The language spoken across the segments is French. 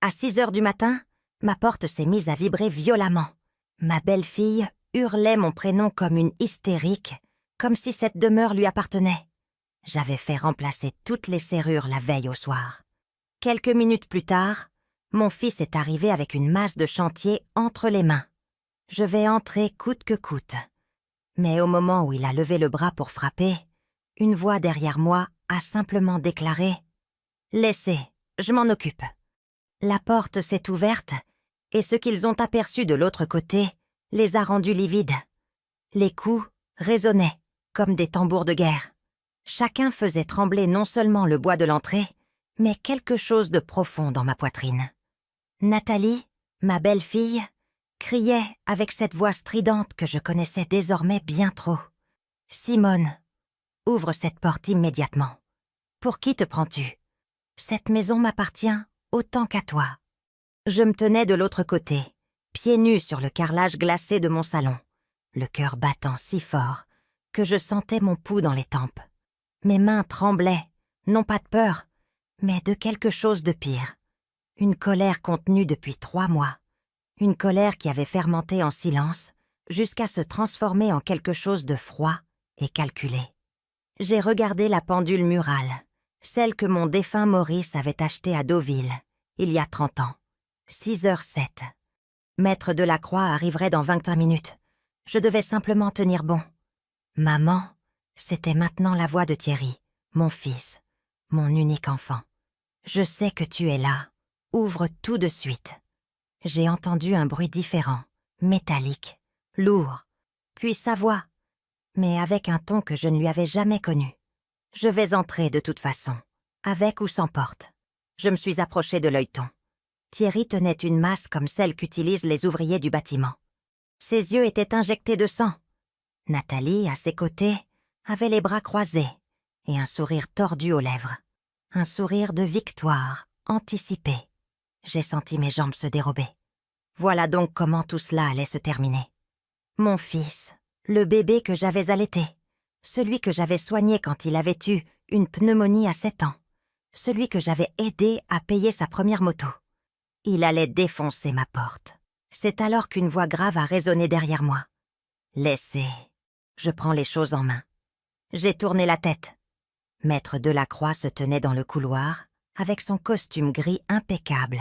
À 6 heures du matin, ma porte s'est mise à vibrer violemment. Ma belle-fille hurlait mon prénom comme une hystérique, comme si cette demeure lui appartenait. J'avais fait remplacer toutes les serrures la veille au soir. Quelques minutes plus tard, mon fils est arrivé avec une masse de chantier entre les mains. Je vais entrer coûte que coûte. Mais au moment où il a levé le bras pour frapper, une voix derrière moi a simplement déclaré « Laissez, je m'en occupe ». La porte s'est ouverte et ce qu'ils ont aperçu de l'autre côté les a rendus livides. Les coups résonnaient comme des tambours de guerre. Chacun faisait trembler non seulement le bois de l'entrée, mais quelque chose de profond dans ma poitrine. Nathalie, ma belle-fille, criait avec cette voix stridente que je connaissais désormais bien trop. « Simone, ouvre cette porte immédiatement. Pour qui te prends-tu? Cette maison m'appartient autant qu'à toi. » Je me tenais de l'autre côté, pieds nus sur le carrelage glacé de mon salon, le cœur battant si fort que je sentais mon pouls dans les tempes. Mes mains tremblaient, non pas de peur, mais de quelque chose de pire. Une colère contenue depuis 3 mois. Une colère qui avait fermenté en silence jusqu'à se transformer en quelque chose de froid et calculé. J'ai regardé la pendule murale, celle que mon défunt Maurice avait achetée à Deauville, il y a 30 ans. 6h07. Maître Delacroix arriverait dans 25 minutes. Je devais simplement tenir bon. Maman, c'était maintenant la voix de Thierry, mon fils, mon unique enfant. Je sais que tu es là. Ouvre tout de suite. J'ai entendu un bruit différent, métallique, lourd, puis sa voix, mais avec un ton que je ne lui avais jamais connu. Je vais entrer de toute façon, avec ou sans porte. Je me suis approchée de l'œilleton. Thierry tenait une masse comme celle qu'utilisent les ouvriers du bâtiment. Ses yeux étaient injectés de sang. Nathalie, à ses côtés, avait les bras croisés et un sourire tordu aux lèvres. Un sourire de victoire, anticipé. J'ai senti mes jambes se dérober. Voilà donc comment tout cela allait se terminer. Mon fils, le bébé que j'avais allaité, celui que j'avais soigné quand il avait eu une pneumonie à 7 ans, celui que j'avais aidé à payer sa première moto. Il allait défoncer ma porte. C'est alors qu'une voix grave a résonné derrière moi. « Laissez. » Je prends les choses en main. J'ai tourné la tête. Maître Delacroix se tenait dans le couloir, avec son costume gris impeccable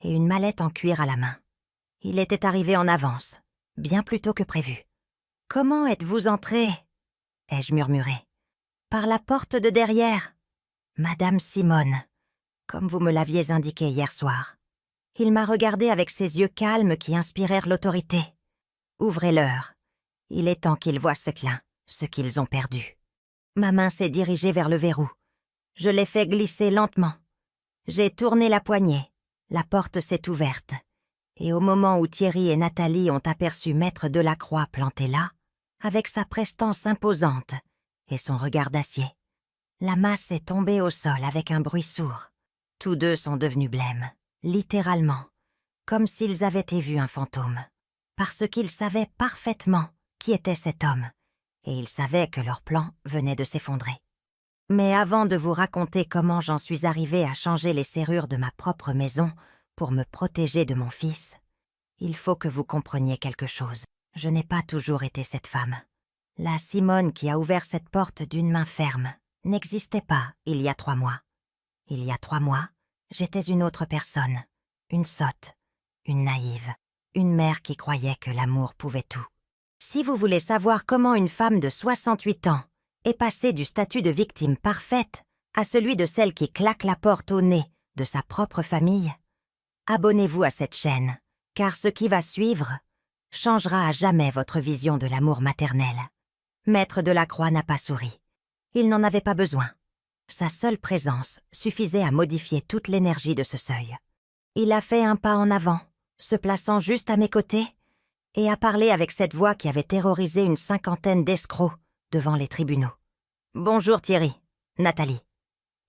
et une mallette en cuir à la main. Il était arrivé en avance, bien plus tôt que prévu. « Comment êtes-vous entré ?» ai-je murmuré. « Par la porte de derrière. Madame Simone, comme vous me l'aviez indiqué hier soir. » Il m'a regardé avec ses yeux calmes qui inspirèrent l'autorité. « Ouvrez-leur. Il est temps qu'ils voient ce clin, ce qu'ils ont perdu. » Ma main s'est dirigée vers le verrou. Je l'ai fait glisser lentement. J'ai tourné la poignée. La porte s'est ouverte. Et au moment où Thierry et Nathalie ont aperçu Maître Delacroix planté là, avec sa prestance imposante et son regard d'acier, la masse est tombée au sol avec un bruit sourd. Tous deux sont devenus blêmes, littéralement, comme s'ils avaient vu un fantôme, parce qu'ils savaient parfaitement qui était cet homme, et ils savaient que leur plan venait de s'effondrer. Mais avant de vous raconter comment j'en suis arrivée à changer les serrures de ma propre maison pour me protéger de mon fils, il faut que vous compreniez quelque chose. Je n'ai pas toujours été cette femme. La Simone qui a ouvert cette porte d'une main ferme n'existait pas il y a 3 mois. Il y a 3 mois, j'étais une autre personne, une sotte, une naïve, une mère qui croyait que l'amour pouvait tout. Si vous voulez savoir comment une femme de 68 ans est passée du statut de victime parfaite à celui de celle qui claque la porte au nez de sa propre famille, abonnez-vous à cette chaîne, car ce qui va suivre changera à jamais votre vision de l'amour maternel. Maître Delacroix n'a pas souri. Il n'en avait pas besoin. Sa seule présence suffisait à modifier toute l'énergie de ce seuil. Il a fait un pas en avant, se plaçant juste à mes côtés, et a parlé avec cette voix qui avait terrorisé une 50aine d'escrocs devant les tribunaux. « Bonjour Thierry, Nathalie. »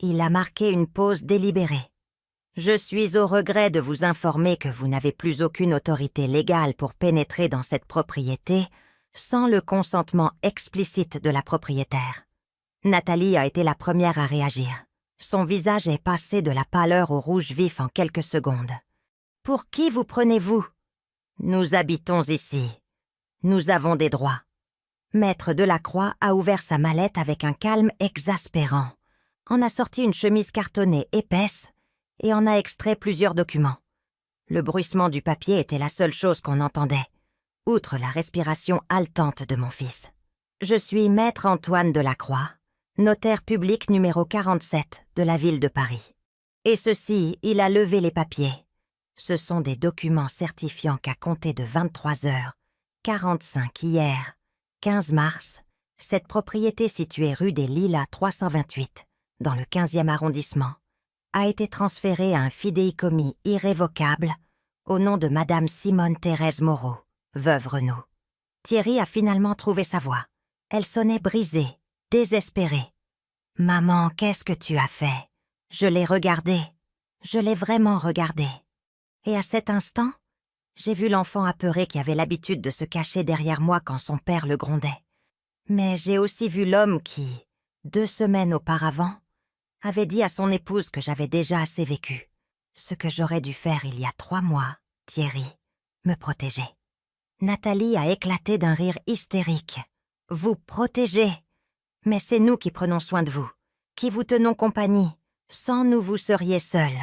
Il a marqué une pause délibérée. « Je suis au regret de vous informer que vous n'avez plus aucune autorité légale pour pénétrer dans cette propriété sans le consentement explicite de la propriétaire. » Nathalie a été la première à réagir. Son visage est passé de la pâleur au rouge vif en quelques secondes. « Pour qui vous prenez-vous ? Nous habitons ici. Nous avons des droits. » Maître Delacroix a ouvert sa mallette avec un calme exaspérant, en a sorti une chemise cartonnée épaisse et en a extrait plusieurs documents. Le bruissement du papier était la seule chose qu'on entendait, outre la respiration haletante de mon fils. Je suis maître Antoine Delacroix, notaire public numéro 47 de la ville de Paris. Et ceci, il a levé les papiers. Ce sont des documents certifiant qu'à compter de 23h45 hier, 15 mars, cette propriété située rue des Lilas 328, dans le 15e arrondissement, a été transférée à un fidéicommis irrévocable au nom de Madame Simone Thérèse Moreau, veuve Renaud. Thierry a finalement trouvé sa voix. Elle sonnait brisée, désespérée. « Maman, qu'est-ce que tu as fait ? » Je l'ai regardée. Je l'ai vraiment regardée. Et à cet instant, j'ai vu l'enfant apeuré qui avait l'habitude de se cacher derrière moi quand son père le grondait. Mais j'ai aussi vu l'homme qui, 2 semaines auparavant, avait dit à son épouse que j'avais déjà assez vécu. Ce que j'aurais dû faire il y a 3 mois, Thierry, me protéger. Nathalie a éclaté d'un rire hystérique. « Vous protéger ? Mais c'est nous qui prenons soin de vous, qui vous tenons compagnie. Sans nous, vous seriez seul,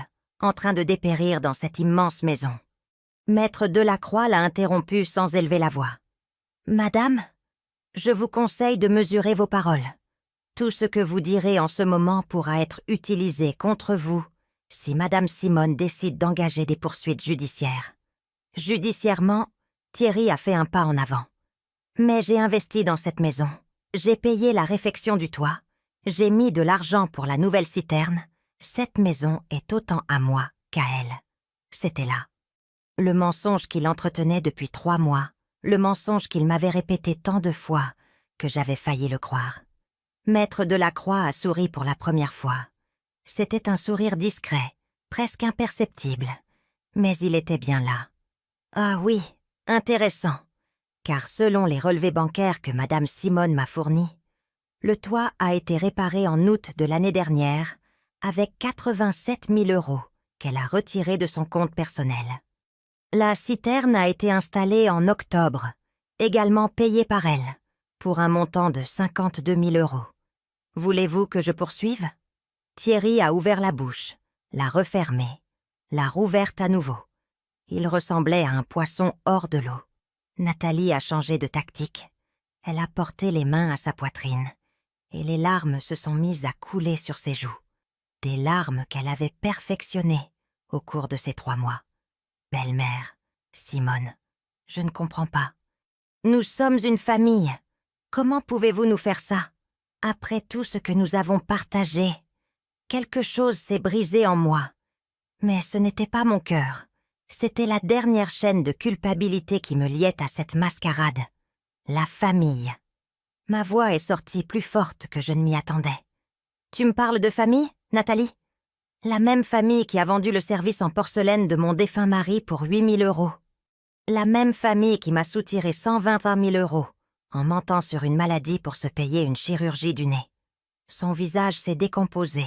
en train de dépérir dans cette immense maison. » Maître Delacroix l'a interrompu sans élever la voix. « Madame, je vous conseille de mesurer vos paroles. Tout ce que vous direz en ce moment pourra être utilisé contre vous si Madame Simone décide d'engager des poursuites judiciaires. » Judiciairement, Thierry a fait un pas en avant. Mais j'ai investi dans cette maison. J'ai payé la réfection du toit. J'ai mis de l'argent pour la nouvelle citerne. Cette maison est autant à moi qu'à elle. C'était là. Le mensonge qu'il entretenait depuis 3 mois, le mensonge qu'il m'avait répété tant de fois que j'avais failli le croire. Maître Delacroix a souri pour la première fois. C'était un sourire discret, presque imperceptible, mais il était bien là. Ah oui, intéressant, car selon les relevés bancaires que Madame Simone m'a fournis, le toit a été réparé en août de l'année dernière avec 87 000 € qu'elle a retirés de son compte personnel. La citerne a été installée en octobre, également payée par elle, pour un montant de 52 000 €. Voulez-vous que je poursuive ? Thierry a ouvert la bouche, l'a refermée, l'a rouverte à nouveau. Il ressemblait à un poisson hors de l'eau. Nathalie a changé de tactique. Elle a porté les mains à sa poitrine, et les larmes se sont mises à couler sur ses joues. Des larmes qu'elle avait perfectionnées au cours de ces 3 mois. Belle-mère, Simone, je ne comprends pas. Nous sommes une famille. Comment pouvez-vous nous faire ça ? Après tout ce que nous avons partagé, quelque chose s'est brisé en moi. Mais ce n'était pas mon cœur. C'était la dernière chaîne de culpabilité qui me liait à cette mascarade. La famille. Ma voix est sortie plus forte que je ne m'y attendais. Tu me parles de famille, Nathalie ? La même famille qui a vendu le service en porcelaine de mon défunt mari pour 8 000 €. La même famille qui m'a soutiré 120 000 € en mentant sur une maladie pour se payer une chirurgie du nez. Son visage s'est décomposé.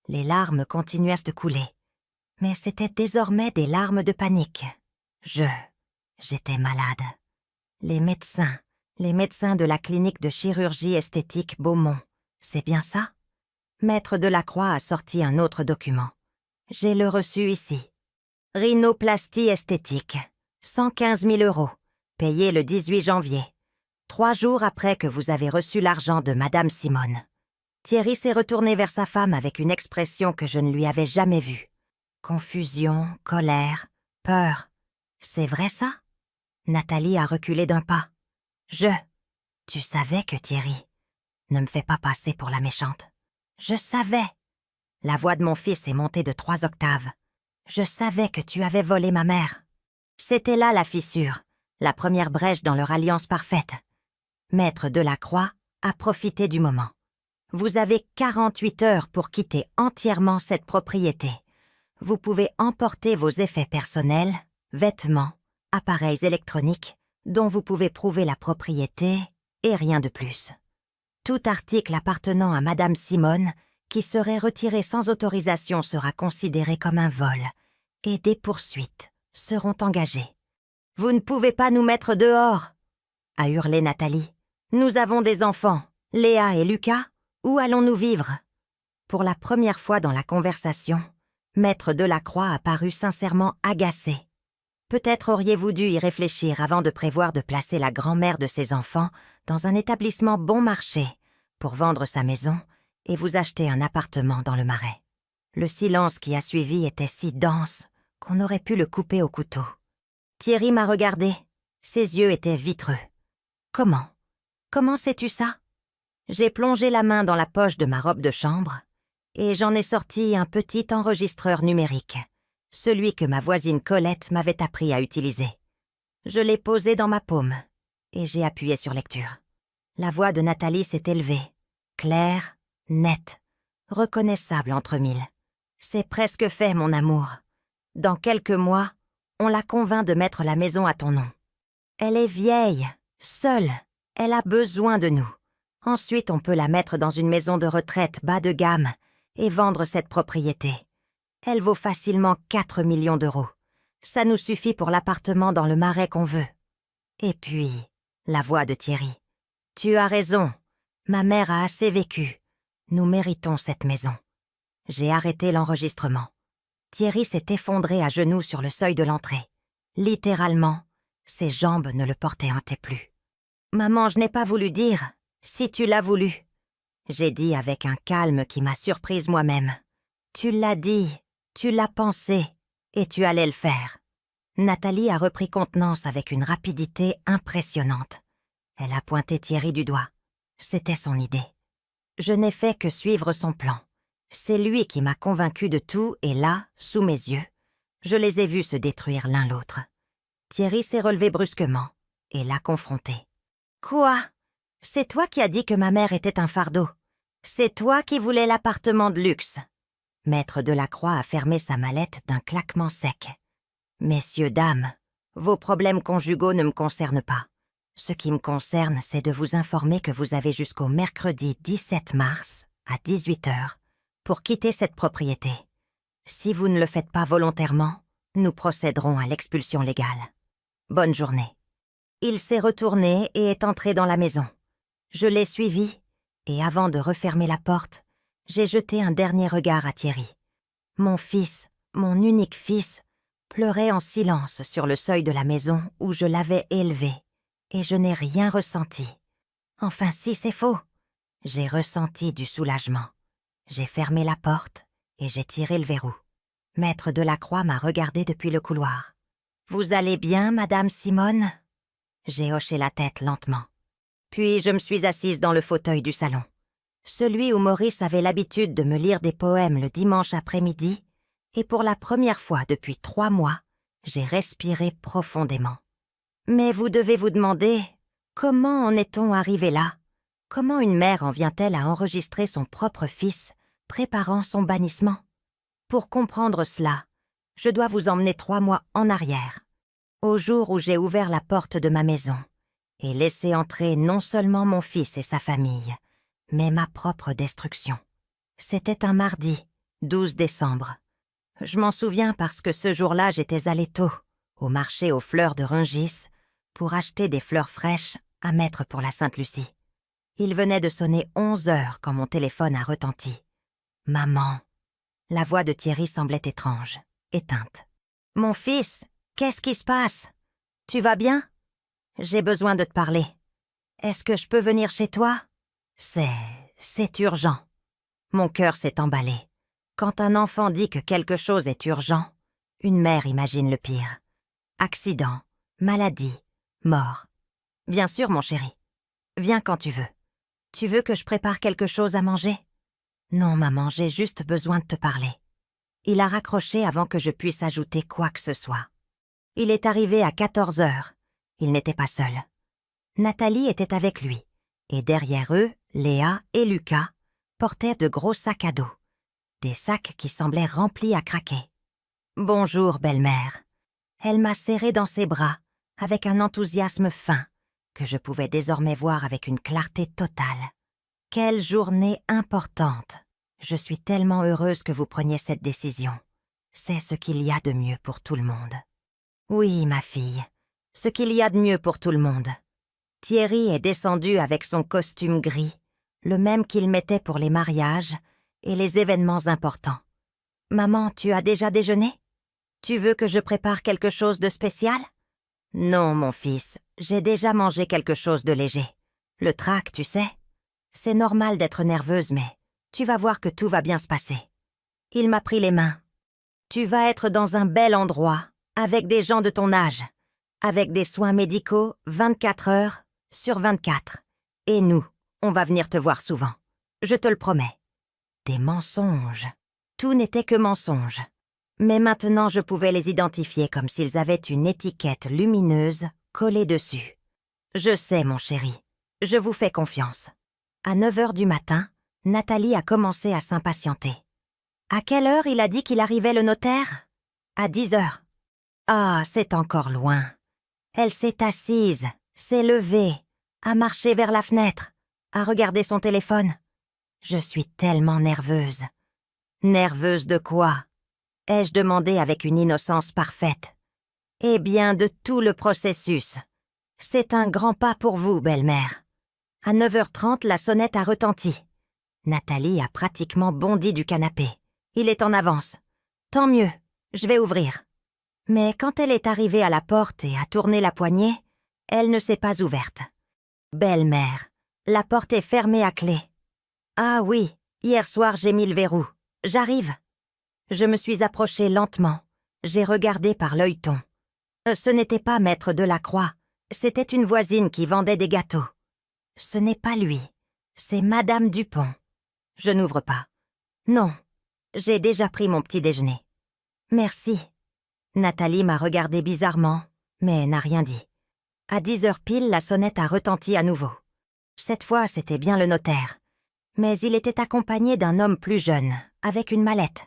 Les larmes continuaient de couler. Mais c'était désormais des larmes de panique. J'étais malade. Les médecins de la clinique de chirurgie esthétique Beaumont, c'est bien ça ? Maître Delacroix a sorti un autre document. J'ai le reçu ici. Rhinoplastie esthétique, 115 000 €, payé le 18 janvier, 3 jours après que vous avez reçu l'argent de Madame Simone. Thierry s'est retourné vers sa femme avec une expression que je ne lui avais jamais vue. Confusion, colère, peur. C'est vrai ça ? Nathalie a reculé d'un pas. Tu savais que Thierry... Ne me fais pas passer pour la méchante. Je savais. La voix de mon fils est montée de 3 octaves. Je savais que tu avais volé ma mère. C'était là la fissure, la première brèche dans leur alliance parfaite. Maître Delacroix a profité du moment. Vous avez 48 heures pour quitter entièrement cette propriété. Vous pouvez emporter vos effets personnels, vêtements, appareils électroniques, dont vous pouvez prouver la propriété, et rien de plus. Tout article appartenant à Madame Simone qui serait retiré sans autorisation sera considéré comme un vol et des poursuites seront engagées. « Vous ne pouvez pas nous mettre dehors !» a hurlé Nathalie. « Nous avons des enfants, Léa et Lucas. Où allons-nous vivre ?» Pour la première fois dans la conversation, Maître Delacroix a paru sincèrement agacé. Peut-être auriez-vous dû y réfléchir avant de prévoir de placer la grand-mère de ses enfants dans un établissement bon marché pour vendre sa maison et vous acheter un appartement dans le Marais. Le silence qui a suivi était si dense qu'on aurait pu le couper au couteau. Thierry m'a regardé. Ses yeux étaient vitreux. « Comment ? Comment sais-tu ça ?» J'ai plongé la main dans la poche de ma robe de chambre et j'en ai sorti un petit enregistreur numérique, celui que ma voisine Colette m'avait appris à utiliser. Je l'ai posé dans ma paume et j'ai appuyé sur lecture. La voix de Nathalie s'est élevée, claire, nette, reconnaissable entre mille. « C'est presque fait, mon amour. Dans quelques mois, on la convainc de mettre la maison à ton nom. Elle est vieille, seule, elle a besoin de nous. Ensuite, on peut la mettre dans une maison de retraite bas de gamme et vendre cette propriété. Elle vaut facilement 4 millions d'euros. Ça nous suffit pour l'appartement dans le Marais qu'on veut. » Et puis, la voix de Thierry. « Tu as raison, ma mère a assez vécu. Nous méritons cette maison. » J'ai arrêté l'enregistrement. Thierry s'est effondré à genoux sur le seuil de l'entrée. Littéralement, ses jambes ne le portaient plus. « Maman, je n'ai pas voulu dire, si tu l'as voulu. » J'ai dit avec un calme qui m'a surprise moi-même. « Tu l'as dit, tu l'as pensé, et tu allais le faire. » Nathalie a repris contenance avec une rapidité impressionnante. Elle a pointé Thierry du doigt. C'était son idée. Je n'ai fait que suivre son plan. C'est lui qui m'a convaincue de tout et là, sous mes yeux, je les ai vus se détruire l'un l'autre. Thierry s'est relevé brusquement et l'a confronté. « Quoi ? C'est toi qui as dit que ma mère était un fardeau. C'est toi qui voulais l'appartement de luxe. » Maître Delacroix a fermé sa mallette d'un claquement sec. « Messieurs, dames, vos problèmes conjugaux ne me concernent pas. Ce qui me concerne, c'est de vous informer que vous avez jusqu'au mercredi 17 mars, à 18h, pour quitter cette propriété. Si vous ne le faites pas volontairement, nous procéderons à l'expulsion légale. Bonne journée. » Il s'est retourné et est entré dans la maison. Je l'ai suivi, et avant de refermer la porte, j'ai jeté un dernier regard à Thierry. Mon fils, mon unique fils, pleurait en silence sur le seuil de la maison où je l'avais élevé, et je n'ai rien ressenti. Enfin si, c'est faux. J'ai ressenti du soulagement. J'ai fermé la porte et j'ai tiré le verrou. Maître Delacroix m'a regardé depuis le couloir. « Vous allez bien, Madame Simone ?» J'ai hoché la tête lentement. Puis je me suis assise dans le fauteuil du salon. Celui où Maurice avait l'habitude de me lire des poèmes le dimanche après-midi, et pour la première fois depuis 3 mois, j'ai respiré profondément. Mais vous devez vous demander, comment en est-on arrivé là ? Comment une mère en vient-elle à enregistrer son propre fils, préparant son bannissement ? Pour comprendre cela, je dois vous emmener 3 mois en arrière, au jour où j'ai ouvert la porte de ma maison et laissé entrer non seulement mon fils et sa famille, mais ma propre destruction. C'était un mardi, 12 décembre. Je m'en souviens parce que ce jour-là, j'étais allée tôt, au marché aux fleurs de Rungis, pour acheter des fleurs fraîches à mettre pour la Sainte-Lucie. Il venait de sonner 11 heures quand mon téléphone a retenti. « Maman !» La voix de Thierry semblait étrange, éteinte. « Mon fils, qu'est-ce qui se passe ? Tu vas bien ? J'ai besoin de te parler. Est-ce que je peux venir chez toi ? C'est urgent. » Mon cœur s'est emballé. Quand un enfant dit que quelque chose est urgent, une mère imagine le pire. Accident, maladie, mort. Bien sûr, mon chéri. Viens quand tu veux. Tu veux que je prépare quelque chose à manger ? Non, maman, j'ai juste besoin de te parler. Il a raccroché avant que je puisse ajouter quoi que ce soit. Il est arrivé à 14 heures. Il n'était pas seul. Nathalie était avec lui, et derrière eux, Léa et Lucas portaient de gros sacs à dos. Des sacs qui semblaient remplis à craquer. « Bonjour, belle-mère. » Elle m'a serré dans ses bras, avec un enthousiasme fin, que je pouvais désormais voir avec une clarté totale. Quelle journée importante! Je suis tellement heureuse que vous preniez cette décision. C'est ce qu'il y a de mieux pour tout le monde. Oui, ma fille, ce qu'il y a de mieux pour tout le monde. Thierry est descendu avec son costume gris, le même qu'il mettait pour les mariages et les événements importants. Maman, tu as déjà déjeuné? Tu veux que je prépare quelque chose de spécial? Non, mon fils, j'ai déjà mangé quelque chose de léger. Le trac, tu sais. C'est normal d'être nerveuse, mais tu vas voir que tout va bien se passer. Il m'a pris les mains. Tu vas être dans un bel endroit, avec des gens de ton âge, avec des soins médicaux 24 heures sur 24. Et nous, on va venir te voir souvent. Je te le promets. Des mensonges. Tout n'était que mensonges. Mais maintenant, je pouvais les identifier comme s'ils avaient une étiquette lumineuse collée dessus. Je sais, mon chéri. Je vous fais confiance. À 9 heures du matin, Nathalie a commencé à s'impatienter. À quelle heure il a dit qu'il arrivait le notaire? À 10 heures. Ah, c'est encore loin. Elle s'est assise, s'est levée, a marché vers la fenêtre, a regardé son téléphone. Je suis tellement nerveuse. Nerveuse de quoi? Ai-je demandé avec une innocence parfaite. Eh bien, de tout le processus. C'est un grand pas pour vous, belle-mère. À 9h30, la sonnette a retenti. Nathalie a pratiquement bondi du canapé. Il est en avance. Tant mieux, je vais ouvrir. Mais quand elle est arrivée à la porte et a tourné la poignée, elle ne s'est pas ouverte. Belle-mère, la porte est fermée à clé. Ah oui, hier soir j'ai mis le verrou. J'arrive. Je me suis approchée lentement. J'ai regardé par l'œilleton. Ce n'était pas maître Delacroix. C'était une voisine qui vendait des gâteaux. Ce n'est pas lui. C'est Madame Dupont. Je n'ouvre pas. Non, j'ai déjà pris mon petit déjeuner. Merci. Nathalie m'a regardé bizarrement, mais n'a rien dit. À 10 heures pile, la sonnette a retenti à nouveau. Cette fois, c'était bien le notaire. Mais il était accompagné d'un homme plus jeune, avec une mallette.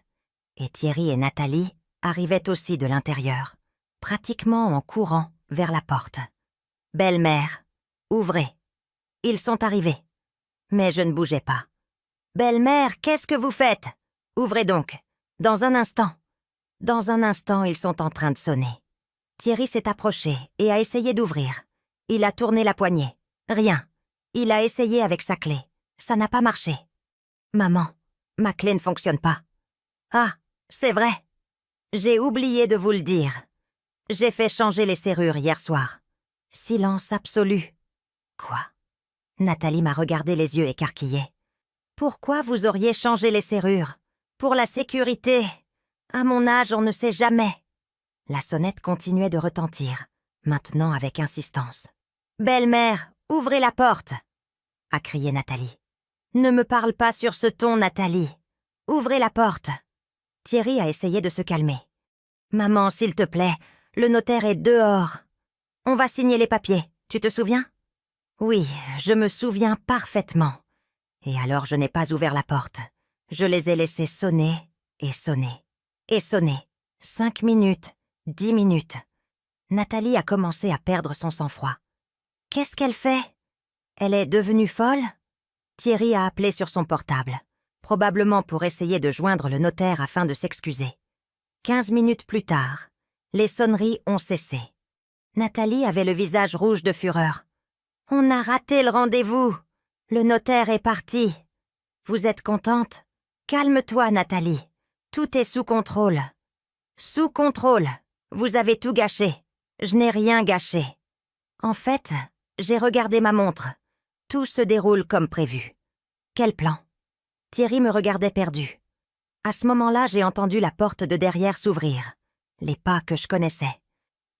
Et Thierry et Nathalie arrivaient aussi de l'intérieur, pratiquement en courant vers la porte. « Belle-mère, ouvrez. » Ils sont arrivés. Mais je ne bougeais pas. « Belle-mère, qu'est-ce que vous faites? Ouvrez donc. Dans un instant. » Dans un instant, ils sont en train de sonner. Thierry s'est approché et a essayé d'ouvrir. Il a tourné la poignée. Rien. Il a essayé avec sa clé. Ça n'a pas marché. « Maman, ma clé ne fonctionne pas. »« Ah, c'est vrai. J'ai oublié de vous le dire. J'ai fait changer les serrures hier soir. » Silence absolu. « Quoi ?» Nathalie m'a regardé les yeux écarquillés. « Pourquoi vous auriez changé les serrures? Pour la sécurité. À mon âge, on ne sait jamais. » La sonnette continuait de retentir, maintenant avec insistance. « Belle-mère, ouvrez la porte !» a crié Nathalie. « Ne me parle pas sur ce ton, Nathalie. Ouvrez la porte !» Thierry a essayé de se calmer. « Maman, s'il te plaît, le notaire est dehors. On va signer les papiers, tu te souviens? » Oui, je me souviens parfaitement. Et alors je n'ai pas ouvert la porte. Je les ai laissés sonner et sonner. Et sonner. 5 minutes, 10 minutes. Nathalie a commencé à perdre son sang-froid. Qu'est-ce qu'elle fait? Elle est devenue folle? Thierry a appelé sur son portable, probablement pour essayer de joindre le notaire afin de s'excuser. 15 minutes plus tard, les sonneries ont cessé. Nathalie avait le visage rouge de fureur. « On a raté le rendez-vous. Le notaire est parti. Vous êtes contente? Calme-toi, Nathalie. Tout est sous contrôle. » Sous contrôle. Vous avez tout gâché. Je n'ai rien gâché. En fait, j'ai regardé ma montre. Tout se déroule comme prévu. Quel plan? Thierry me regardait perdu. À ce moment-là, j'ai entendu la porte de derrière s'ouvrir. Les pas que je connaissais.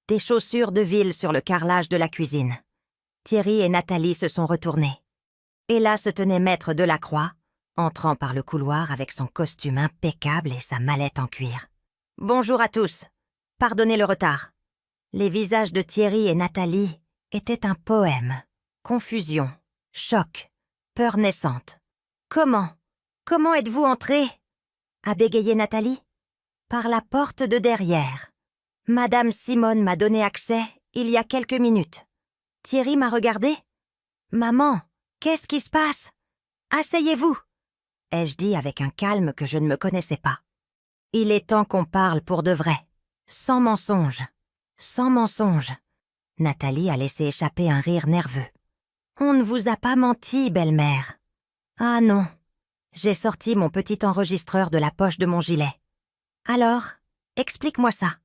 Des chaussures de ville sur le carrelage de la cuisine. Thierry et Nathalie se sont retournés. Et là se tenait maître Delacroix, entrant par le couloir avec son costume impeccable et sa mallette en cuir. « Bonjour à tous. Pardonnez le retard. » Les visages de Thierry et Nathalie étaient un poème. Confusion, choc, peur naissante. « Comment êtes-vous entrés ?» a bégayé Nathalie. « Par la porte de derrière. Madame Simone m'a donné accès il y a quelques minutes. » Thierry m'a regardé. « Maman, qu'est-ce qui se passe? Asseyez-vous. » ai-je dit avec un calme que je ne me connaissais pas. Il est temps qu'on parle pour de vrai. Sans mensonge. Sans mensonge. Nathalie a laissé échapper un rire nerveux. On ne vous a pas menti, belle-mère. Ah non. J'ai sorti mon petit enregistreur de la poche de mon gilet. Alors, explique-moi ça.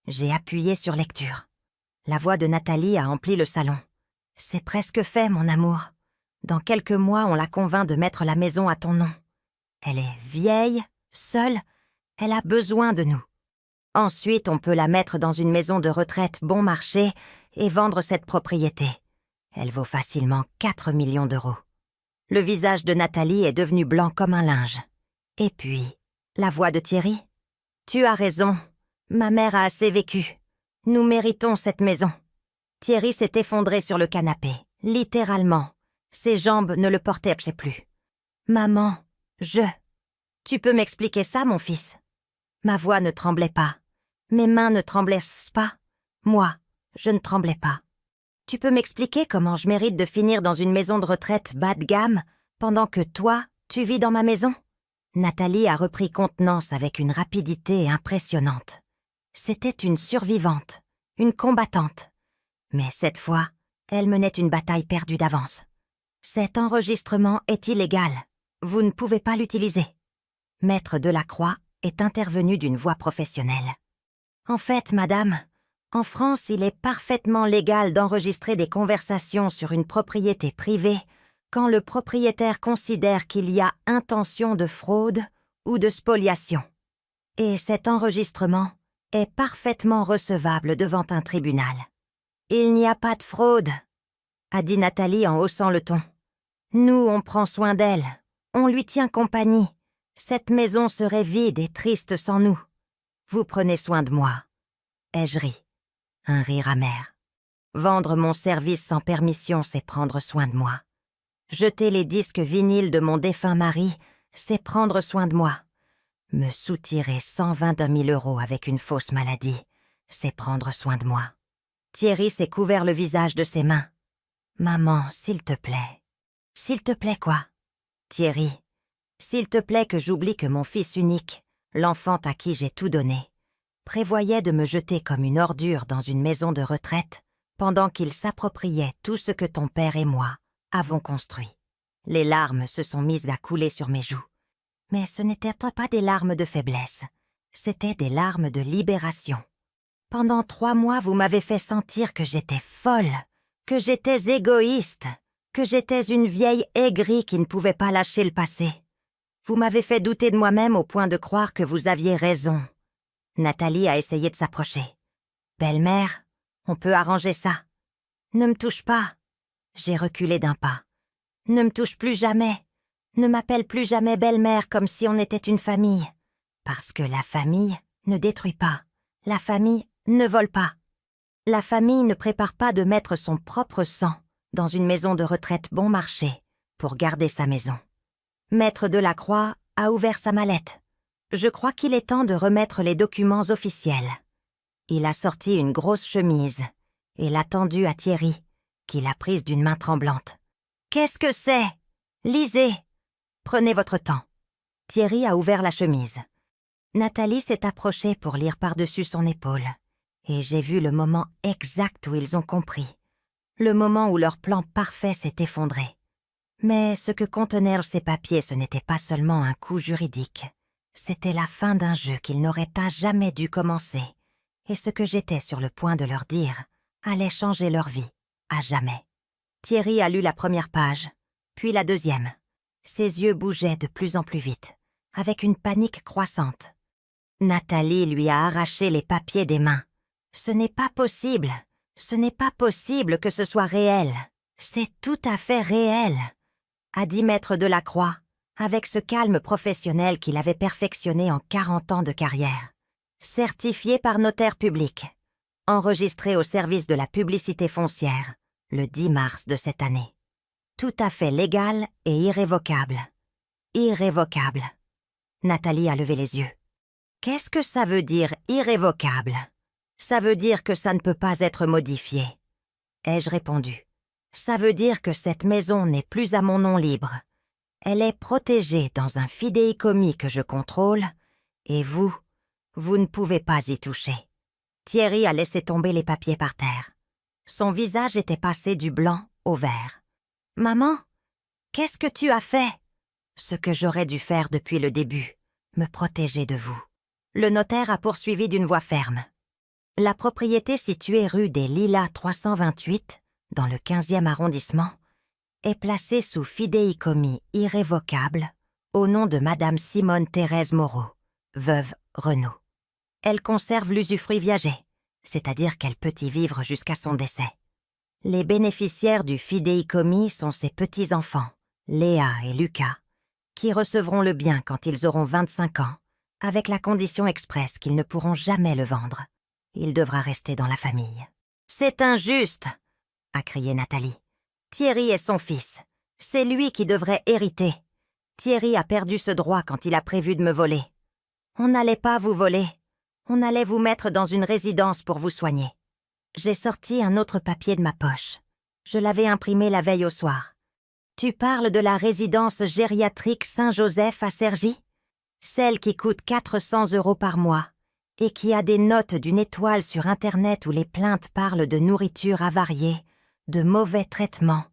J'ai appuyé sur lecture. La voix de Nathalie a empli le salon. C'est presque fait, mon amour. Dans quelques mois, on la convainc de mettre la maison à ton nom. Elle est vieille, seule, elle a besoin de nous. Ensuite, on peut la mettre dans une maison de retraite bon marché et vendre cette propriété. Elle vaut facilement 4 millions d'euros. Le visage de Nathalie est devenu blanc comme un linge. Et puis, la voix de Thierry. Tu as raison, ma mère a assez vécu. Nous méritons cette maison. Thierry s'est effondré sur le canapé, littéralement. Ses jambes ne le portaient plus. Maman, Tu peux m'expliquer ça, mon fils? Ma voix ne tremblait pas. Mes mains ne tremblaient pas. Moi, je ne tremblais pas. Tu peux m'expliquer comment je mérite de finir dans une maison de retraite bas de gamme pendant que toi, tu vis dans ma maison? Nathalie a repris contenance avec une rapidité impressionnante. C'était une survivante, une combattante. Mais cette fois, elle menait une bataille perdue d'avance. Cet enregistrement est illégal. Vous ne pouvez pas l'utiliser. Maître Delacroix est intervenu d'une voix professionnelle. En fait, madame, en France, il est parfaitement légal d'enregistrer des conversations sur une propriété privée quand le propriétaire considère qu'il y a intention de fraude ou de spoliation. Et cet enregistrement est parfaitement recevable devant un tribunal. Il n'y a pas de fraude, a dit Nathalie en haussant le ton. Nous, on prend soin d'elle, on lui tient compagnie. Cette maison serait vide et triste sans nous. Vous prenez soin de moi. Ai-je ri? Un rire amer. Vendre mon service sans permission, c'est prendre soin de moi. Jeter les disques vinyles de mon défunt mari, c'est prendre soin de moi. Me soutirer 122 000 € avec une fausse maladie, c'est prendre soin de moi. Thierry s'est couvert le visage de ses mains. Maman, s'il te plaît. S'il te plaît quoi? Thierry, s'il te plaît que j'oublie que mon fils unique, l'enfant à qui j'ai tout donné, prévoyait de me jeter comme une ordure dans une maison de retraite pendant qu'il s'appropriait tout ce que ton père et moi avons construit. Les larmes se sont mises à couler sur mes joues. Mais ce n'étaient pas des larmes de faiblesse, c'étaient des larmes de libération. Pendant 3 mois, vous m'avez fait sentir que j'étais folle, que j'étais égoïste, que j'étais une vieille aigrie qui ne pouvait pas lâcher le passé. Vous m'avez fait douter de moi-même au point de croire que vous aviez raison. Nathalie a essayé de s'approcher. « Belle-mère, on peut arranger ça. Ne me touche pas. » J'ai reculé d'un pas. « Ne me touche plus jamais. Ne m'appelle plus jamais belle-mère comme si on était une famille. Parce que la famille ne détruit pas. La famille ne vole pas. La famille ne prépare pas de mettre son propre sang dans une maison de retraite bon marché pour garder sa maison. » Maître Delacroix a ouvert sa mallette. Je crois qu'il est temps de remettre les documents officiels. Il a sorti une grosse chemise et l'a tendue à Thierry, qui l'a prise d'une main tremblante. « Qu'est-ce que c'est? Lisez. Prenez votre temps. » Thierry a ouvert la chemise. Nathalie s'est approchée pour lire par-dessus son épaule. Et j'ai vu le moment exact où ils ont compris. Le moment où leur plan parfait s'est effondré. Mais ce que contenaient ces papiers, ce n'était pas seulement un coup juridique. C'était la fin d'un jeu qu'ils n'auraient pas jamais dû commencer. Et ce que j'étais sur le point de leur dire allait changer leur vie, à jamais. Thierry a lu la première page, puis la deuxième. Ses yeux bougeaient de plus en plus vite, avec une panique croissante. Nathalie lui a arraché les papiers des mains. « Ce n'est pas possible. Ce n'est pas possible que ce soit réel. C'est tout à fait réel, » a dit Maître Delacroix, avec ce calme professionnel qu'il avait perfectionné en 40 ans de carrière. Certifié par notaire public. Enregistré au service de la publicité foncière, le 10 mars de cette année. Tout à fait légal et irrévocable. Irrévocable. Nathalie a levé les yeux. Qu'est-ce que ça veut dire irrévocable? Ça veut dire que ça ne peut pas être modifié. Ai-je répondu. Ça veut dire que cette maison n'est plus à mon nom libre. Elle est protégée dans un fidéicommis que je contrôle, et vous ne pouvez pas y toucher. » Thierry a laissé tomber les papiers par terre. Son visage était passé du blanc au vert. « Maman, qu'est-ce que tu as fait ?»« Ce que j'aurais dû faire depuis le début, me protéger de vous. » Le notaire a poursuivi d'une voix ferme. La propriété située rue des Lilas 328, dans le 15e arrondissement, est placée sous fidéicommis irrévocable au nom de Madame Simone Thérèse Moreau, veuve Renaud. Elle conserve l'usufruit viager, c'est-à-dire qu'elle peut y vivre jusqu'à son décès. Les bénéficiaires du fidéicommis sont ses petits-enfants, Léa et Lucas, qui recevront le bien quand ils auront 25 ans, avec la condition expresse qu'ils ne pourront jamais le vendre. Il devra rester dans la famille. « C'est injuste !» a crié Nathalie. « Thierry est son fils. C'est lui qui devrait hériter. Thierry a perdu ce droit quand il a prévu de me voler. On n'allait pas vous voler. On allait vous mettre dans une résidence pour vous soigner. » J'ai sorti un autre papier de ma poche. Je l'avais imprimé la veille au soir. « Tu parles de la résidence gériatrique Saint-Joseph à Cergy ? Celle qui coûte 400 € par mois et qui a des notes d'une étoile sur Internet où les plaintes parlent de nourriture avariée, de mauvais traitements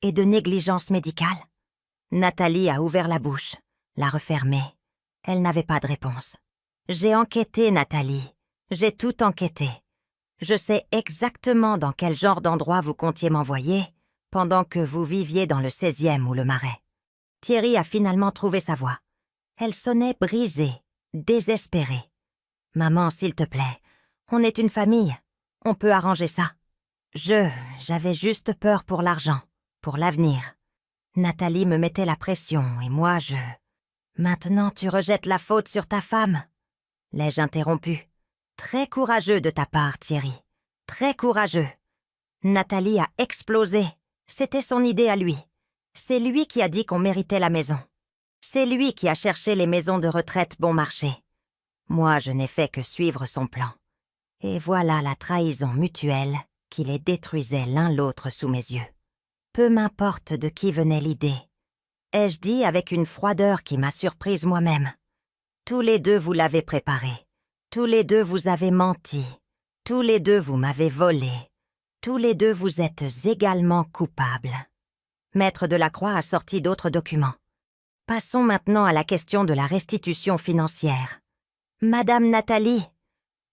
et de négligence médicale. » Nathalie a ouvert la bouche, l'a refermée. Elle n'avait pas de réponse. « J'ai enquêté, Nathalie. J'ai tout enquêté. Je sais exactement dans quel genre d'endroit vous comptiez m'envoyer pendant que vous viviez dans le 16e ou le Marais. » Thierry a finalement trouvé sa voix. Elle sonnait brisée, désespérée. « Maman, s'il te plaît, on est une famille. On peut arranger ça. » J'avais juste peur pour l'argent, pour l'avenir. Nathalie me mettait la pression et moi, « Maintenant, tu rejettes la faute sur ta femme ?» L'ai-je interrompu. « Très courageux de ta part, Thierry. Très courageux. » Nathalie a explosé. C'était son idée à lui. C'est lui qui a dit qu'on méritait la maison. C'est lui qui a cherché les maisons de retraite bon marché. Moi, je n'ai fait que suivre son plan. Et voilà la trahison mutuelle qui les détruisait l'un l'autre sous mes yeux. Peu m'importe de qui venait l'idée. Ai-je dit avec une froideur qui m'a surprise moi-même. Tous les deux vous l'avez préparé. Tous les deux vous avez menti. Tous les deux vous m'avez volé. Tous les deux vous êtes également coupables. Maître Delacroix a sorti d'autres documents. Passons maintenant à la question de la restitution financière. Madame Nathalie,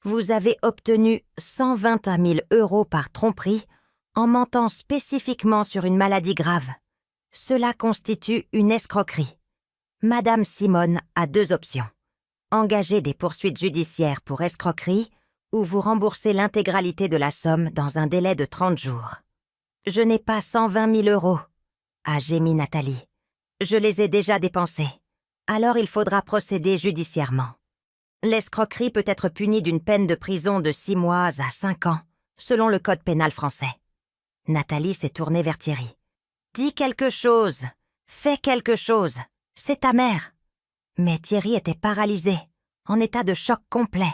vous avez obtenu 121 000 € par tromperie en mentant spécifiquement sur une maladie grave. Cela constitue une escroquerie. Madame Simone a deux options. Engager des poursuites judiciaires pour escroquerie ou vous rembourser l'intégralité de la somme dans un délai de 30 jours. Je n'ai pas 120 000 €, a gémi Nathalie. Je les ai déjà dépensés. Alors il faudra procéder judiciairement. L'escroquerie peut être punie d'une peine de prison de 6 mois à 5 ans, selon le code pénal français. Nathalie s'est tournée vers Thierry. « Dis quelque chose, fais quelque chose, c'est ta mère. » Mais Thierry était paralysé, en état de choc complet.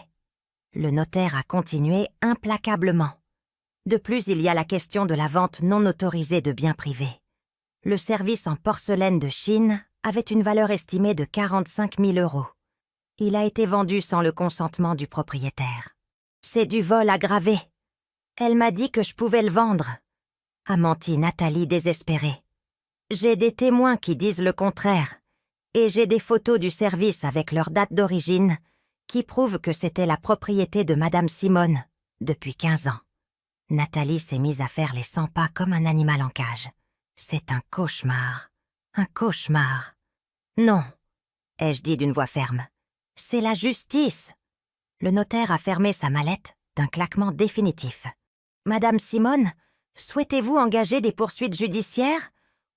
Le notaire a continué implacablement. De plus, il y a la question de la vente non autorisée de biens privés. Le service en porcelaine de Chine avait une valeur estimée de 45 000 €. Il a été vendu sans le consentement du propriétaire. C'est du vol aggravé. Elle m'a dit que je pouvais le vendre, a menti Nathalie désespérée. J'ai des témoins qui disent le contraire, et j'ai des photos du service avec leur date d'origine qui prouvent que c'était la propriété de Madame Simone depuis 15 ans. Nathalie s'est mise à faire les 100 pas comme un animal en cage. C'est un cauchemar, un cauchemar. Non, ai-je dit d'une voix ferme. C'est la justice. Le notaire a fermé sa mallette d'un claquement définitif. Madame Simone, souhaitez-vous engager des poursuites judiciaires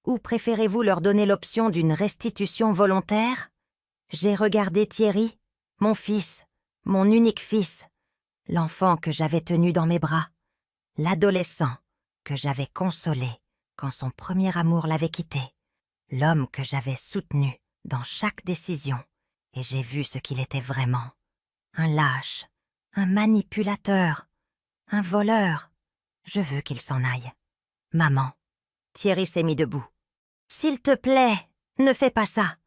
ou préférez-vous leur donner l'option d'une restitution volontaire? J'ai regardé Thierry, mon fils, mon unique fils, l'enfant que j'avais tenu dans mes bras, l'adolescent que j'avais consolé quand son premier amour l'avait quitté, l'homme que j'avais soutenu dans chaque décision, et j'ai vu ce qu'il était vraiment. Un lâche, un manipulateur, un voleur. Je veux qu'il s'en aille. Maman. Thierry s'est mis debout. « S'il te plaît, Ne fais pas ça.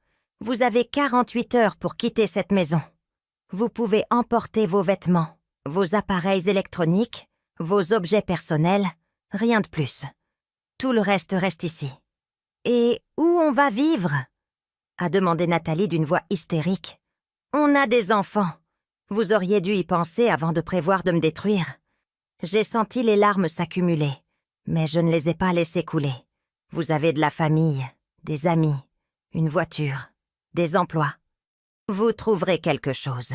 Vous avez 48 heures pour quitter cette maison. Vous pouvez emporter vos vêtements, vos appareils électroniques, vos objets personnels, rien de plus. Tout le reste ici. Et où on va vivre ? A demandé Nathalie d'une voix hystérique. On a des enfants. Vous auriez dû y penser avant de prévoir de me détruire. J'ai senti les larmes s'accumuler, mais je ne les ai pas laissées couler. Vous avez de la famille, des amis, une voiture, des emplois. Vous trouverez quelque chose.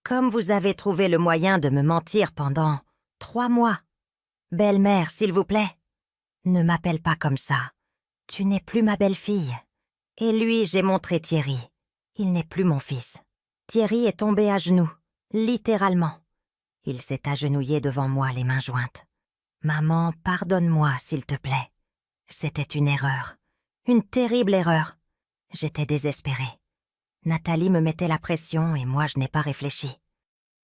Comme vous avez trouvé le moyen de me mentir pendant 3 mois. Belle-mère, s'il vous plaît. Ne m'appelle pas comme ça. Tu n'es plus ma belle-fille. Et lui, j'ai montré Thierry. Il n'est plus mon fils. Thierry est tombé à genoux, littéralement. Il s'est agenouillé devant moi, les mains jointes. Maman, pardonne-moi, s'il te plaît. C'était une erreur. Une terrible erreur. J'étais désespérée. Nathalie me mettait la pression et moi je n'ai pas réfléchi.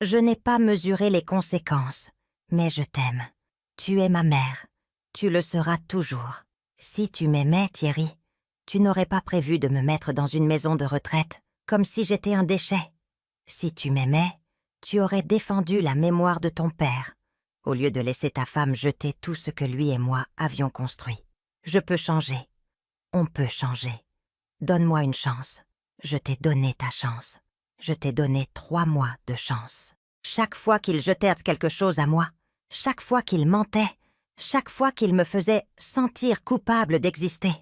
Je n'ai pas mesuré les conséquences, mais je t'aime. Tu es ma mère. Tu le seras toujours. Si tu m'aimais, Thierry, tu n'aurais pas prévu de me mettre dans une maison de retraite, comme si j'étais un déchet. Si tu m'aimais, tu aurais défendu la mémoire de ton père, au lieu de laisser ta femme jeter tout ce que lui et moi avions construit. Je peux changer. On peut changer. Donne-moi une chance. Je t'ai donné ta chance. Je t'ai donné 3 mois de chance. Chaque fois qu'ils jetèrent quelque chose à moi, chaque fois qu'ils mentaient, chaque fois qu'ils me faisaient sentir coupable d'exister,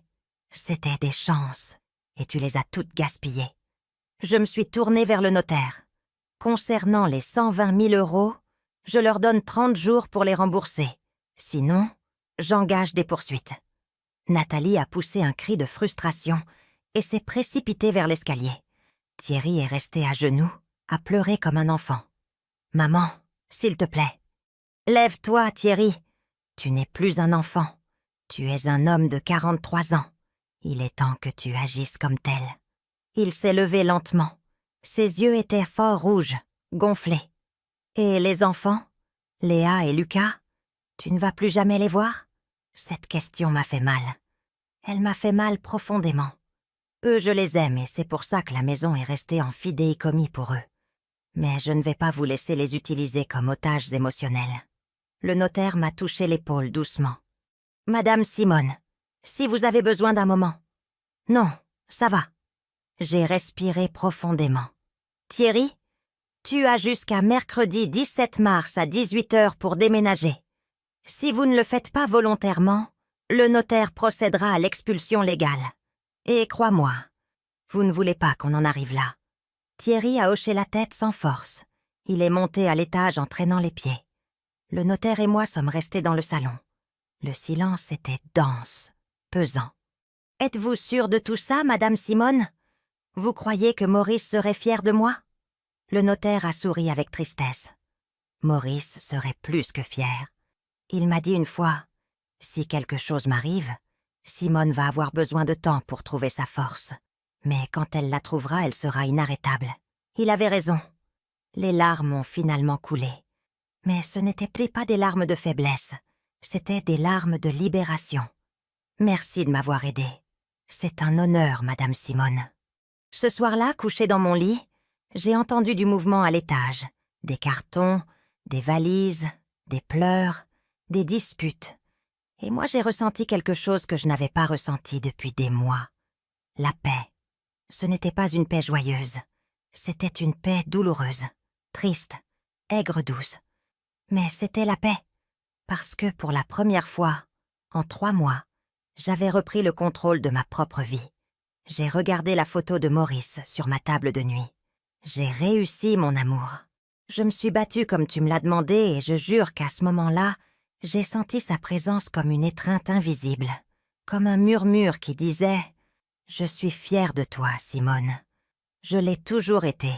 c'était des chances, et tu les as toutes gaspillées. Je me suis tournée vers le notaire. Concernant les 120 000 €, je leur donne 30 jours pour les rembourser. Sinon, j'engage des poursuites. Nathalie a poussé un cri de frustration et s'est précipitée vers l'escalier. Thierry est resté à genoux, à pleurer comme un enfant. « Maman, s'il te plaît. Lève-toi, Thierry. Tu n'es plus un enfant. Tu es un homme de 43 ans. Il est temps que tu agisses comme tel. » Il s'est levé lentement. Ses yeux étaient fort rouges, gonflés. « Et les enfants, Léa et Lucas, tu ne vas plus jamais les voir ?» Cette question m'a fait mal. Elle m'a fait mal profondément. Eux, je les aime et c'est pour ça que la maison est restée en fidéicommis pour eux. Mais je ne vais pas vous laisser les utiliser comme otages émotionnels. Le notaire m'a touché l'épaule doucement. « Madame Simone, si vous avez besoin d'un moment. »« Non, ça va. » J'ai respiré profondément. « Thierry, tu as jusqu'à mercredi 17 mars à 18 h pour déménager. Si vous ne le faites pas volontairement, le notaire procédera à l'expulsion légale. Et crois-moi, vous ne voulez pas qu'on en arrive là. » Thierry a hoché la tête sans force. Il est monté à l'étage en traînant les pieds. Le notaire et moi sommes restés dans le salon. Le silence était dense, pesant. « Êtes-vous sûre de tout ça, Madame Simone ? Vous croyez que Maurice serait fier de moi ?» Le notaire a souri avec tristesse. Maurice serait plus que fier. Il m'a dit une fois, « Si quelque chose m'arrive, Simone va avoir besoin de temps pour trouver sa force. Mais quand elle la trouvera, elle sera inarrêtable. » Il avait raison. Les larmes ont finalement coulé. Mais ce n'étaient pas des larmes de faiblesse, c'étaient des larmes de libération. Merci de m'avoir aidée. C'est un honneur, Madame Simone. Ce soir-là, couchée dans mon lit, j'ai entendu du mouvement à l'étage. Des cartons, des valises, des pleurs, des disputes. Et moi, j'ai ressenti quelque chose que je n'avais pas ressenti depuis des mois. La paix. Ce n'était pas une paix joyeuse. C'était une paix douloureuse, triste, aigre-douce. Mais c'était la paix. Parce que pour la première fois, en 3 mois, j'avais repris le contrôle de ma propre vie. J'ai regardé la photo de Maurice sur ma table de nuit. J'ai réussi, mon amour. Je me suis battue comme tu me l'as demandé et je jure qu'à ce moment-là, j'ai senti sa présence comme une étreinte invisible, comme un murmure qui disait « Je suis fière de toi, Simone. Je l'ai toujours été. »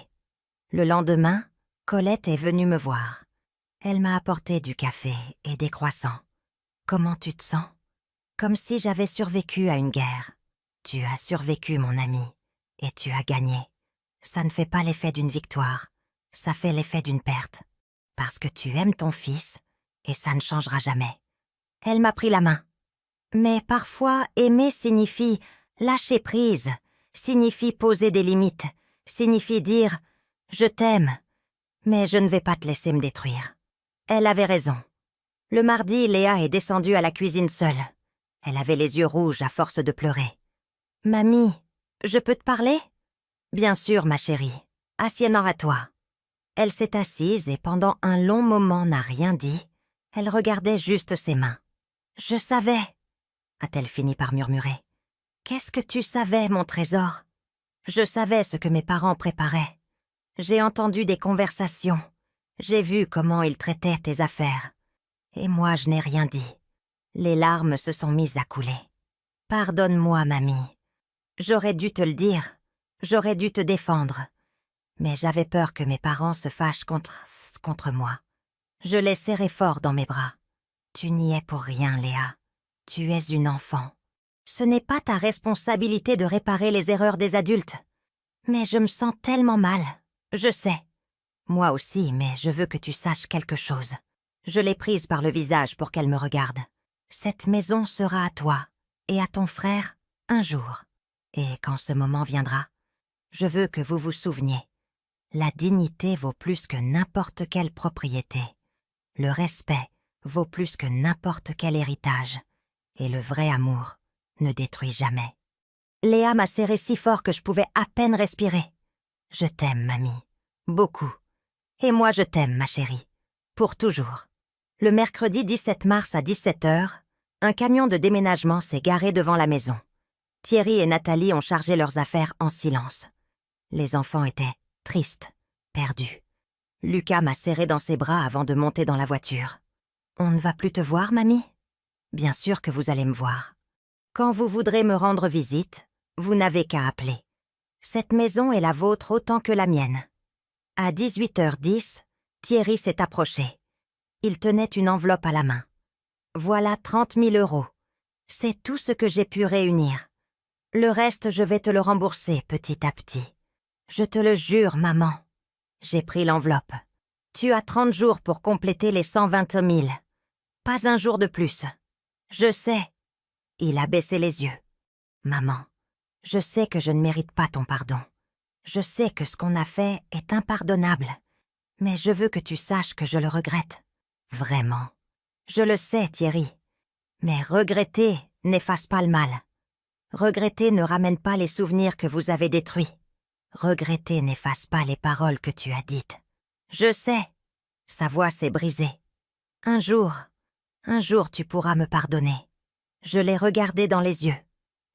Le lendemain, Colette est venue me voir. Elle m'a apporté du café et des croissants. « Comment tu te sens ?» Comme si j'avais survécu à une guerre. « Tu as survécu, mon ami, et tu as gagné. Ça ne fait pas l'effet d'une victoire, ça fait l'effet d'une perte. Parce que tu aimes ton fils, et ça ne changera jamais. » Elle m'a pris la main. Mais parfois, aimer signifie Lâcher prise signifie poser des limites, signifie dire « je t'aime, mais je ne vais pas te laisser me détruire ». Elle avait raison. Le mardi, Léa est descendue à la cuisine seule. Elle avait les yeux rouges à force de pleurer. « Mamie, je peux te parler ?»« Bien sûr, ma chérie. Assieds-toi à toi. » Elle s'est assise et pendant un long moment n'a rien dit. Elle regardait juste ses mains. « Je savais, » a-t-elle fini par murmurer. « Qu'est-ce que tu savais, mon trésor ? Je savais ce que mes parents préparaient. J'ai entendu des conversations. J'ai vu comment ils traitaient tes affaires. Et moi, je n'ai rien dit. » Les larmes se sont mises à couler. « Pardonne-moi, mamie. J'aurais dû te le dire. J'aurais dû te défendre. Mais j'avais peur que mes parents se fâchent contre moi. Je les serrai fort dans mes bras. Tu n'y es pour rien, Léa. Tu es une enfant. Ce n'est pas ta responsabilité de réparer les erreurs des adultes. Mais je me sens tellement mal. Je sais. Moi aussi, mais je veux que tu saches quelque chose. Je l'ai prise par le visage pour qu'elle me regarde. Cette maison sera à toi et à ton frère un jour. Et quand ce moment viendra, je veux que vous vous souveniez. La dignité vaut plus que n'importe quelle propriété. Le respect vaut plus que n'importe quel héritage. Et le vrai amour ne détruit jamais. Léa m'a serré si fort que je pouvais à peine respirer. Je t'aime, mamie. Beaucoup. Et moi, je t'aime, ma chérie. Pour toujours. Le mercredi 17 mars à 17h, un camion de déménagement s'est garé devant la maison. Thierry et Nathalie ont chargé leurs affaires en silence. Les enfants étaient tristes, perdus. Lucas m'a serré dans ses bras avant de monter dans la voiture. « On ne va plus te voir, mamie ? Bien sûr que vous allez me voir. Quand vous voudrez me rendre visite, vous n'avez qu'à appeler. Cette maison est la vôtre autant que la mienne. » À 18h10, Thierry s'est approché. Il tenait une enveloppe à la main. « Voilà 30 000 €. C'est tout ce que j'ai pu réunir. Le reste, je vais te le rembourser petit à petit. Je te le jure, maman. » J'ai pris l'enveloppe. « Tu as 30 jours pour compléter les 120 000. Pas un jour de plus. Je sais. » Il a baissé les yeux. « Maman, je sais que je ne mérite pas ton pardon. Je sais que ce qu'on a fait est impardonnable. Mais je veux que tu saches que je le regrette. Vraiment. Je le sais, Thierry. Mais regretter n'efface pas le mal. Regretter ne ramène pas les souvenirs que vous avez détruits. Regretter n'efface pas les paroles que tu as dites. Je sais. » Sa voix s'est brisée. « Un jour tu pourras me pardonner. » Je l'ai regardé dans les yeux.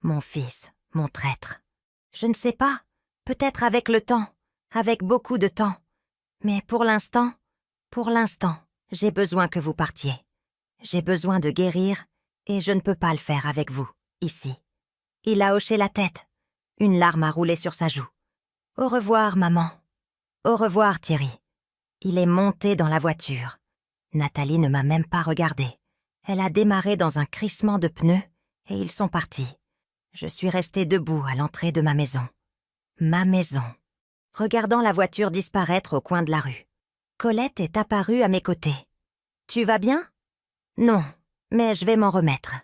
Mon fils, mon traître. Je ne sais pas, peut-être avec le temps, avec beaucoup de temps. Mais pour l'instant, j'ai besoin que vous partiez. J'ai besoin de guérir et je ne peux pas le faire avec vous, ici. Il a hoché la tête. Une larme a roulé sur sa joue. « Au revoir, maman. Au revoir, Thierry. » Il est monté dans la voiture. Nathalie ne m'a même pas regardé. Elle a démarré dans un crissement de pneus et ils sont partis. Je suis restée debout à l'entrée de ma maison. Ma maison. Regardant la voiture disparaître au coin de la rue. Colette est apparue à mes côtés. « Tu vas bien ? » ?»« Non, mais je vais m'en remettre. »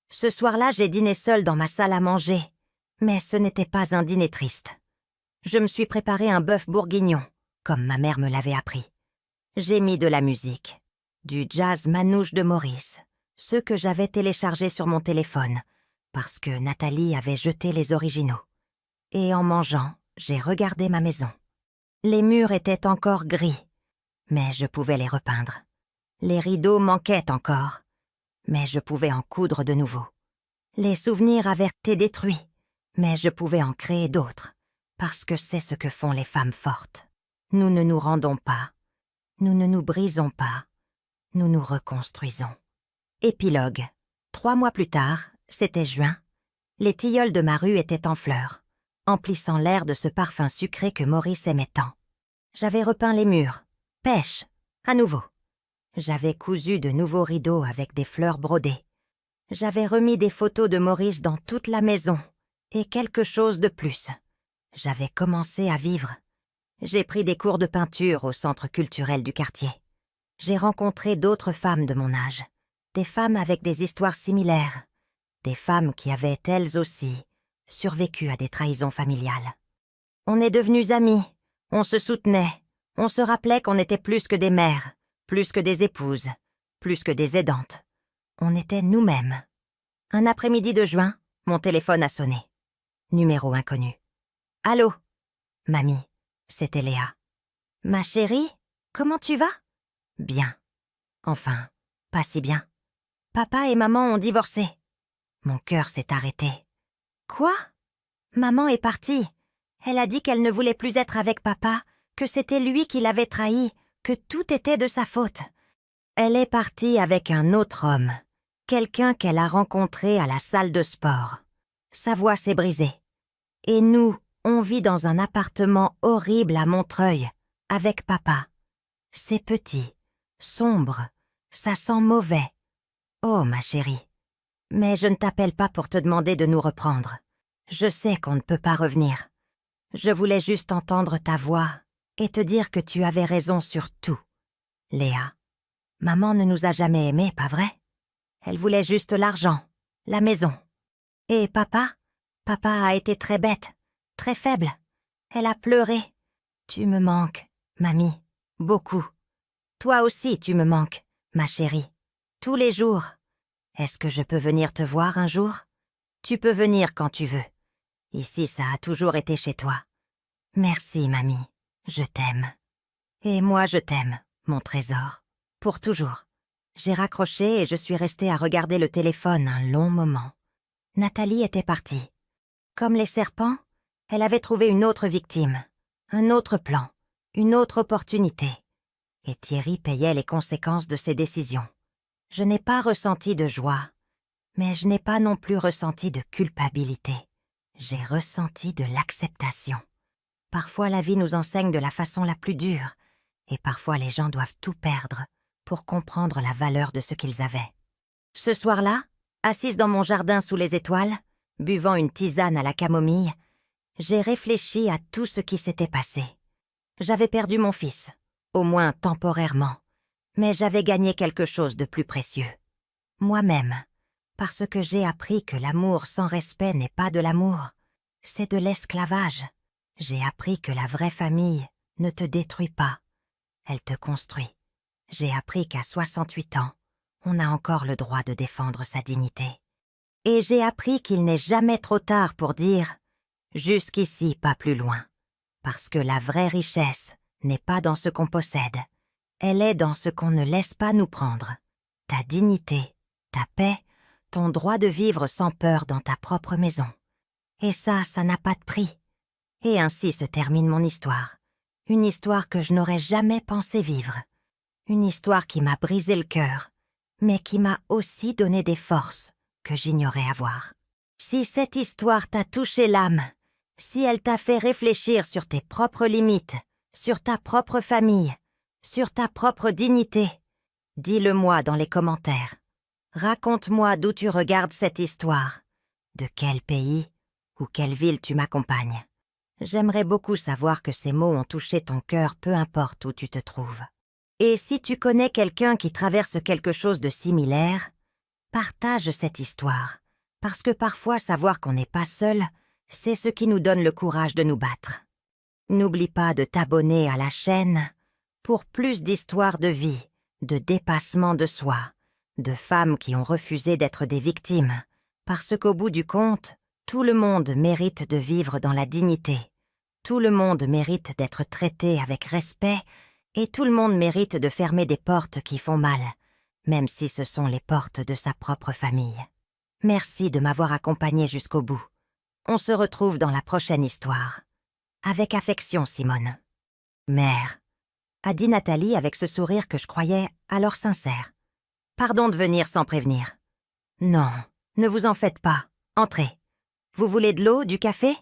Ce soir-là, j'ai dîné seule dans ma salle à manger, mais ce n'était pas un dîner triste. Je me suis préparé un bœuf bourguignon, comme ma mère me l'avait appris. J'ai mis de la musique, du jazz manouche de Maurice, ceux que j'avais téléchargés sur mon téléphone, parce que Nathalie avait jeté les originaux. Et en mangeant, j'ai regardé ma maison. Les murs étaient encore gris, mais je pouvais les repeindre. Les rideaux manquaient encore, mais je pouvais en coudre de nouveau. Les souvenirs avaient été détruits, mais je pouvais en créer d'autres, parce que c'est ce que font les femmes fortes. Nous ne nous rendons pas, nous ne nous brisons pas, nous nous reconstruisons. Épilogue. 3 mois plus tard, c'était juin, les tilleuls de ma rue étaient en fleurs, emplissant l'air de ce parfum sucré que Maurice aimait tant. J'avais repeint les murs. Pêche, à nouveau. J'avais cousu de nouveaux rideaux avec des fleurs brodées. J'avais remis des photos de Maurice dans toute la maison, et quelque chose de plus. J'avais commencé à vivre. J'ai pris des cours de peinture au centre culturel du quartier. J'ai rencontré d'autres femmes de mon âge, des femmes avec des histoires similaires, des femmes qui avaient elles aussi survécu à des trahisons familiales. On est devenus amis, on se soutenait, on se rappelait qu'on était plus que des mères, plus que des épouses, plus que des aidantes. On était nous-mêmes. Un après-midi de juin, mon téléphone a sonné. Numéro inconnu. « Allô ?»« Mamie, c'était Léa. »« Ma chérie, comment tu vas ?»« Bien. Enfin, pas si bien. Papa et maman ont divorcé. » Mon cœur s'est arrêté. « Quoi ? Maman est partie. Elle a dit qu'elle ne voulait plus être avec papa, que c'était lui qui l'avait trahie, que tout était de sa faute. Elle est partie avec un autre homme, quelqu'un qu'elle a rencontré à la salle de sport. Sa voix s'est brisée. Et nous, on vit dans un appartement horrible à Montreuil, avec papa. C'est petit, sombre, ça sent mauvais. Oh, ma chérie. Mais je ne t'appelle pas pour te demander de nous reprendre. Je sais qu'on ne peut pas revenir. Je voulais juste entendre ta voix et te dire que tu avais raison sur tout. Léa, maman ne nous a jamais aimés, pas vrai? Elle voulait juste l'argent, la maison. Et papa a été très bête, très faible. Elle a pleuré. Tu me manques, mamie, beaucoup. Toi aussi, tu me manques, ma chérie. Tous les jours. Est-ce que je peux venir te voir un jour? Tu peux venir quand tu veux. Ici, ça a toujours été chez toi. Merci, mamie. Je t'aime. Et moi, je t'aime, mon trésor. Pour toujours. J'ai raccroché et je suis restée à regarder le téléphone un long moment. Nathalie était partie. Comme les serpents, elle avait trouvé une autre victime, un autre plan, une autre opportunité. Et Thierry payait les conséquences de ses décisions. Je n'ai pas ressenti de joie, mais je n'ai pas non plus ressenti de culpabilité. J'ai ressenti de l'acceptation. Parfois la vie nous enseigne de la façon la plus dure, et parfois les gens doivent tout perdre pour comprendre la valeur de ce qu'ils avaient. Ce soir-là, assise dans mon jardin sous les étoiles, buvant une tisane à la camomille, j'ai réfléchi à tout ce qui s'était passé. J'avais perdu mon fils, au moins temporairement, mais j'avais gagné quelque chose de plus précieux. Moi-même, parce que j'ai appris que l'amour sans respect n'est pas de l'amour, c'est de l'esclavage. J'ai appris que la vraie famille ne te détruit pas, elle te construit. J'ai appris qu'à 68 ans, on a encore le droit de défendre sa dignité. Et j'ai appris qu'il n'est jamais trop tard pour dire « jusqu'ici, pas plus loin ». Parce que la vraie richesse n'est pas dans ce qu'on possède, elle est dans ce qu'on ne laisse pas nous prendre. Ta dignité, ta paix, ton droit de vivre sans peur dans ta propre maison. Et ça n'a pas de prix. Et ainsi se termine mon histoire. Une histoire que je n'aurais jamais pensé vivre. Une histoire qui m'a brisé le cœur, mais qui m'a aussi donné des forces que j'ignorais avoir. Si cette histoire t'a touché l'âme, si elle t'a fait réfléchir sur tes propres limites, sur ta propre famille, sur ta propre dignité, dis-le-moi dans les commentaires. Raconte-moi d'où tu regardes cette histoire, de quel pays ou quelle ville tu m'accompagnes. J'aimerais beaucoup savoir que ces mots ont touché ton cœur, peu importe où tu te trouves. Et si tu connais quelqu'un qui traverse quelque chose de similaire, partage cette histoire, parce que parfois savoir qu'on n'est pas seul, c'est ce qui nous donne le courage de nous battre. N'oublie pas de t'abonner à la chaîne pour plus d'histoires de vie, de dépassement de soi, de femmes qui ont refusé d'être des victimes, parce qu'au bout du compte, tout le monde mérite de vivre dans la dignité. Tout le monde mérite d'être traité avec respect et tout le monde mérite de fermer des portes qui font mal, même si ce sont les portes de sa propre famille. Merci de m'avoir accompagné jusqu'au bout. On se retrouve dans la prochaine histoire. Avec affection, Simone. Mère, a dit Nathalie avec ce sourire que je croyais alors sincère. Pardon de venir sans prévenir. Non, ne vous en faites pas. Entrez. Vous voulez de l'eau, du café?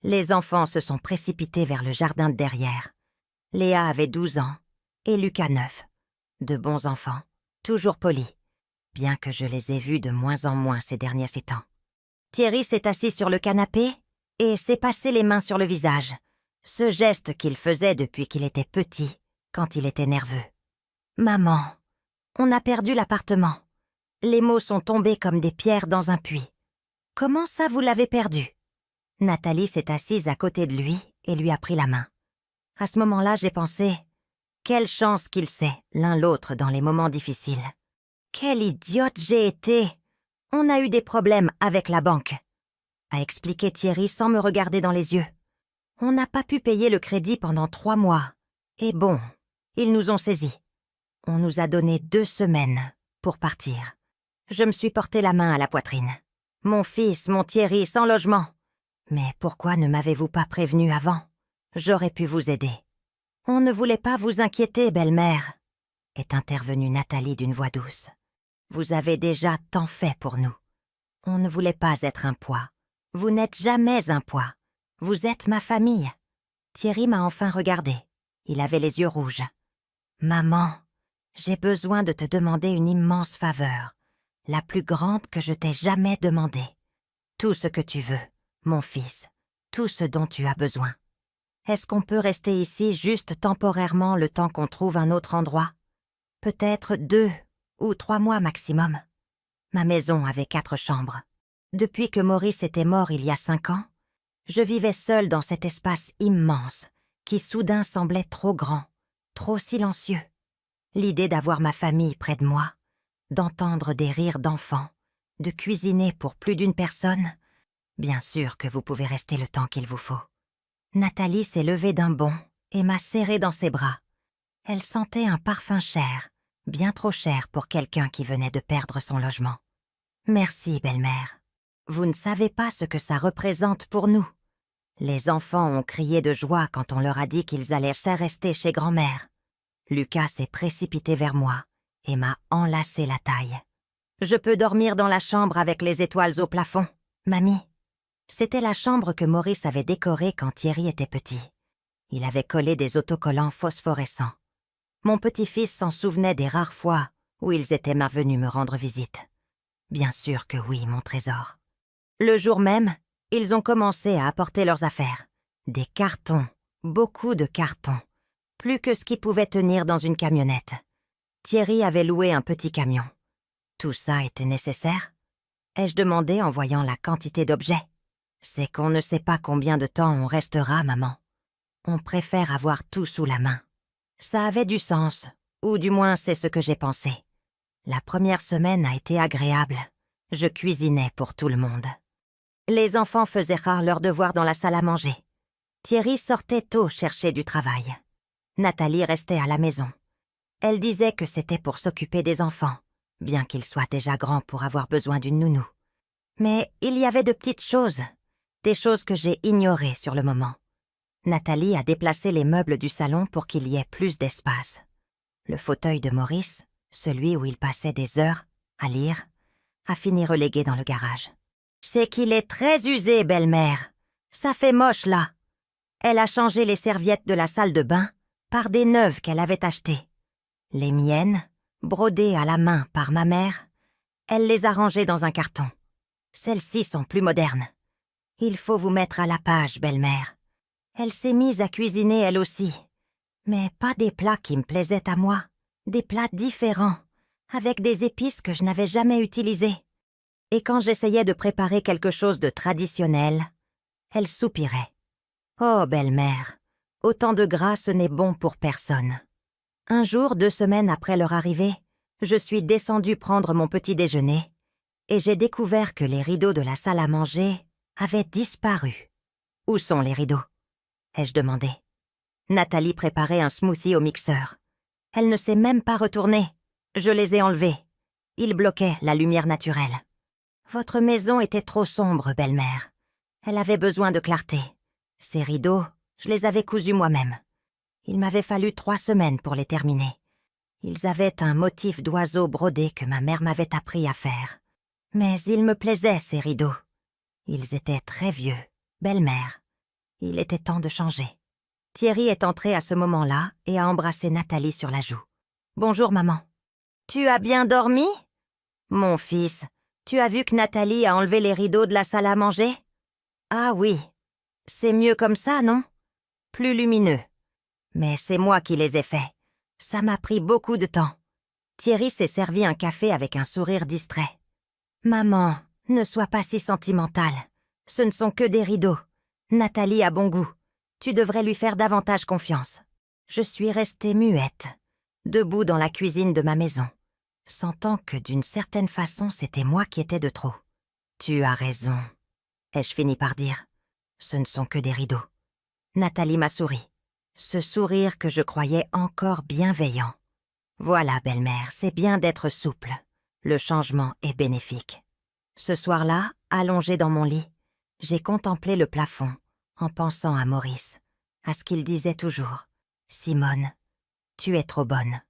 Les enfants se sont précipités vers le jardin de derrière. Léa avait 12 ans et Lucas 9. De bons enfants, toujours polis, bien que je les ai vus de moins en moins ces derniers temps. Thierry s'est assis sur le canapé et s'est passé les mains sur le visage, ce geste qu'il faisait depuis qu'il était petit, quand il était nerveux. « Maman, on a perdu l'appartement. Les mots sont tombés comme des pierres dans un puits. Comment ça vous l'avez perdu? Nathalie s'est assise à côté de lui et lui a pris la main. À ce moment-là, j'ai pensé « Quelle chance qu'ils s'aient, l'un l'autre, dans les moments difficiles. Quelle idiote j'ai été! On a eu des problèmes avec la banque. » a expliqué Thierry sans me regarder dans les yeux. « On n'a pas pu payer le crédit pendant 3 mois. Et bon, ils nous ont saisis. On nous a donné 2 semaines pour partir. Je me suis porté la main à la poitrine. Mon fils, mon Thierry, sans logement. Mais pourquoi ne m'avez-vous pas prévenu avant? J'aurais pu vous aider. » « On ne voulait pas vous inquiéter, belle-mère, » est intervenue Nathalie d'une voix douce. « Vous avez déjà tant fait pour nous. On ne voulait pas être un poids. Vous n'êtes jamais un poids. Vous êtes ma famille. » Thierry m'a enfin regardé. Il avait les yeux rouges. « Maman, j'ai besoin de te demander une immense faveur, la plus grande que je t'ai jamais demandée. Tout ce que tu veux, mon fils, tout ce dont tu as besoin. Est-ce qu'on peut rester ici juste temporairement le temps qu'on trouve un autre endroit? Peut-être 2 ou 3 mois maximum. Ma maison avait 4 chambres. Depuis que Maurice était mort il y a 5 ans, je vivais seule dans cet espace immense qui soudain semblait trop grand, trop silencieux. L'idée d'avoir ma famille près de moi, d'entendre des rires d'enfants, de cuisiner pour plus d'une personne, bien sûr que vous pouvez rester le temps qu'il vous faut. Nathalie s'est levée d'un bond et m'a serrée dans ses bras. Elle sentait un parfum cher, bien trop cher pour quelqu'un qui venait de perdre son logement. « Merci, belle-mère. Vous ne savez pas ce que ça représente pour nous. » Les enfants ont crié de joie quand on leur a dit qu'ils allaient rester chez grand-mère. Lucas s'est précipité vers moi et m'a enlacé la taille. « Je peux dormir dans la chambre avec les étoiles au plafond, mamie. » C'était la chambre que Maurice avait décorée quand Thierry était petit. Il avait collé des autocollants phosphorescents. Mon petit-fils s'en souvenait des rares fois où ils étaient venus me rendre visite. Bien sûr que oui, mon trésor. Le jour même, ils ont commencé à apporter leurs affaires. Des cartons, beaucoup de cartons. Plus que ce qui pouvait tenir dans une camionnette. Thierry avait loué un petit camion. Tout ça était nécessaire? Ai-je demandé en voyant la quantité d'objets. C'est qu'on ne sait pas combien de temps on restera, maman. On préfère avoir tout sous la main. Ça avait du sens, ou du moins c'est ce que j'ai pensé. La première semaine a été agréable. Je cuisinais pour tout le monde. Les enfants faisaient rare leurs devoirs dans la salle à manger. Thierry sortait tôt chercher du travail. Nathalie restait à la maison. Elle disait que c'était pour s'occuper des enfants, bien qu'ils soient déjà grands pour avoir besoin d'une nounou. Mais il y avait de petites choses, des choses que j'ai ignorées sur le moment. Nathalie a déplacé les meubles du salon pour qu'il y ait plus d'espace. Le fauteuil de Maurice, celui où il passait des heures à lire, a fini relégué dans le garage. « C'est qu'il est très usé, belle-mère. Ça fait moche, là. » Elle a changé les serviettes de la salle de bain par des neuves qu'elle avait achetées. Les miennes, brodées à la main par ma mère, elle les a rangées dans un carton. Celles-ci sont plus modernes. Il faut vous mettre à la page, belle-mère. Elle s'est mise à cuisiner elle aussi, mais pas des plats qui me plaisaient à moi, des plats différents, avec des épices que je n'avais jamais utilisées. Et quand j'essayais de préparer quelque chose de traditionnel, elle soupirait. « Oh, belle-mère, autant de gras, ce n'est bon pour personne. » Un jour, 2 semaines après leur arrivée, je suis descendue prendre mon petit déjeuner et j'ai découvert que les rideaux de la salle à manger avaient disparu. « Où sont les rideaux ?» ai-je demandé. Nathalie préparait un smoothie au mixeur. Elle ne s'est même pas retournée. Je les ai enlevés. Ils bloquaient la lumière naturelle. « Votre maison était trop sombre, belle-mère. Elle avait besoin de clarté. Ces rideaux, je les avais cousus moi-même. Il m'avait fallu 3 semaines pour les terminer. Ils avaient un motif d'oiseau brodé que ma mère m'avait appris à faire. Mais ils me plaisaient, ces rideaux. Ils étaient très vieux, belle-mère. Il était temps de changer. » Thierry est entré à ce moment-là et a embrassé Nathalie sur la joue. « Bonjour, maman. »« Tu as bien dormi ? » ?»« Mon fils, tu as vu que Nathalie a enlevé les rideaux de la salle à manger ? » ?»« Ah oui. C'est mieux comme ça, non ? Plus lumineux. Mais c'est moi qui les ai faits. Ça m'a pris beaucoup de temps. » Thierry s'est servi un café avec un sourire distrait. « Maman, ne sois pas si sentimentale. Ce ne sont que des rideaux. Nathalie a bon goût. Tu devrais lui faire davantage confiance. Je suis restée muette, debout dans la cuisine de ma maison, sentant que d'une certaine façon c'était moi qui étais de trop. Tu as raison, ai-je fini par dire. Ce ne sont que des rideaux. Nathalie m'a souri. Ce sourire que je croyais encore bienveillant. Voilà, belle-mère, c'est bien d'être souple. Le changement est bénéfique. Ce soir-là, allongée dans mon lit, j'ai contemplé le plafond, en pensant à Maurice, à ce qu'il disait toujours. « Simone, tu es trop bonne.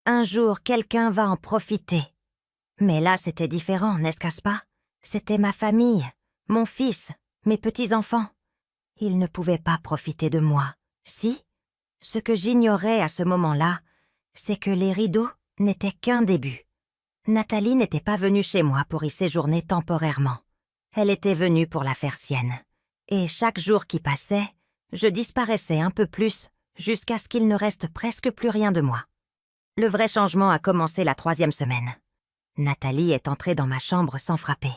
Un jour, quelqu'un va en profiter. » Mais là, c'était différent, n'est-ce pas? C'était ma famille, mon fils, mes petits-enfants. Ils ne pouvaient pas profiter de moi. Si? Ce que j'ignorais à ce moment-là, c'est que les rideaux n'étaient qu'un début. Nathalie n'était pas venue chez moi pour y séjourner temporairement. Elle était venue pour la faire sienne. Et chaque jour qui passait, je disparaissais un peu plus jusqu'à ce qu'il ne reste presque plus rien de moi. Le vrai changement a commencé la 3e semaine. Nathalie est entrée dans ma chambre sans frapper.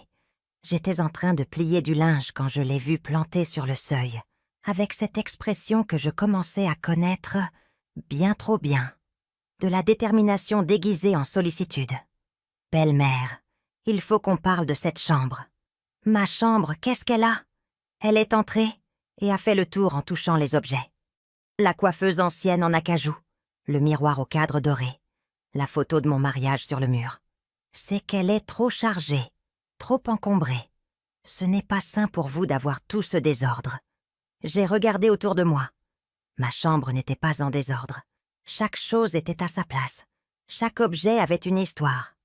J'étais en train de plier du linge quand je l'ai vue plantée sur le seuil, avec cette expression que je commençais à connaître bien trop bien. De la détermination déguisée en sollicitude. « Belle-mère, il faut qu'on parle de cette chambre. » « Ma chambre, qu'est-ce qu'elle a ?» Elle est entrée et a fait le tour en touchant les objets. La coiffeuse ancienne en acajou, le miroir au cadre doré, la photo de mon mariage sur le mur. C'est qu'elle est trop chargée, trop encombrée. Ce n'est pas sain pour vous d'avoir tout ce désordre. J'ai regardé autour de moi. Ma chambre n'était pas en désordre. Chaque chose était à sa place. Chaque objet avait une histoire.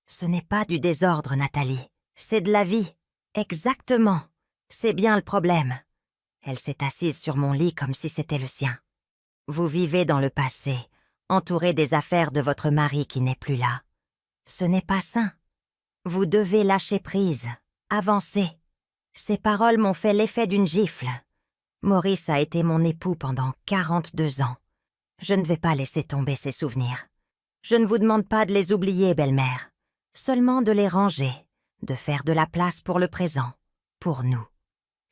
Ce n'est pas du désordre, Nathalie. C'est de la vie. Exactement. C'est bien le problème. Elle s'est assise sur mon lit comme si c'était le sien. Vous vivez dans le passé, entouré des affaires de votre mari qui n'est plus là. Ce n'est pas sain. Vous devez lâcher prise, avancer. Ces paroles m'ont fait l'effet d'une gifle. Maurice a été mon époux pendant 42 ans. Je ne vais pas laisser tomber ces souvenirs. Je ne vous demande pas de les oublier, belle-mère. Seulement de les ranger, de faire de la place pour le présent, pour nous.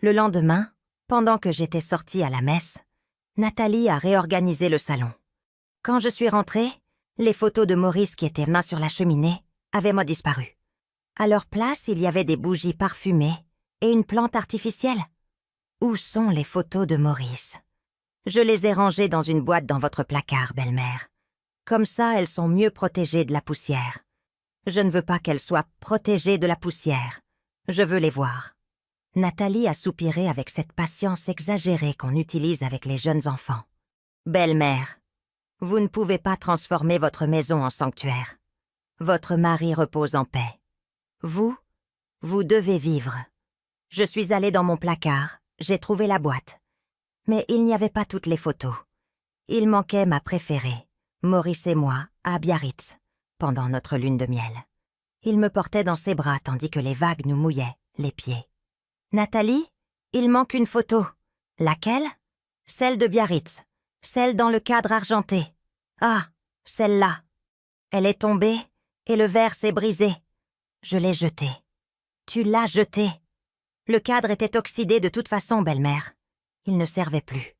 Le lendemain, pendant que j'étais sortie à la messe, Nathalie a réorganisé le salon. Quand je suis rentrée, les photos de Maurice qui étaient mains sur la cheminée avaient disparu. À leur place, il y avait des bougies parfumées et une plante artificielle. Où sont les photos de Maurice? Je les ai rangées dans une boîte dans votre placard, belle-mère. Comme ça, elles sont mieux protégées de la poussière. Je ne veux pas qu'elles soient protégées de la poussière. Je veux les voir. Nathalie a soupiré avec cette patience exagérée qu'on utilise avec les jeunes enfants. Belle-mère, vous ne pouvez pas transformer votre maison en sanctuaire. Votre mari repose en paix. Vous devez vivre. Je suis allée dans mon placard, j'ai trouvé la boîte. Mais il n'y avait pas toutes les photos. Il manquait ma préférée, Maurice et moi, à Biarritz, pendant notre lune de miel. Il me portait dans ses bras tandis que les vagues nous mouillaient les pieds. Nathalie, il manque une photo. Laquelle? Celle de Biarritz, celle dans le cadre argenté. Ah, celle-là. Elle est tombée et le verre s'est brisé. Je l'ai jeté. Tu l'as jeté. Le cadre était oxydé de toute façon, belle-mère. Il ne servait plus.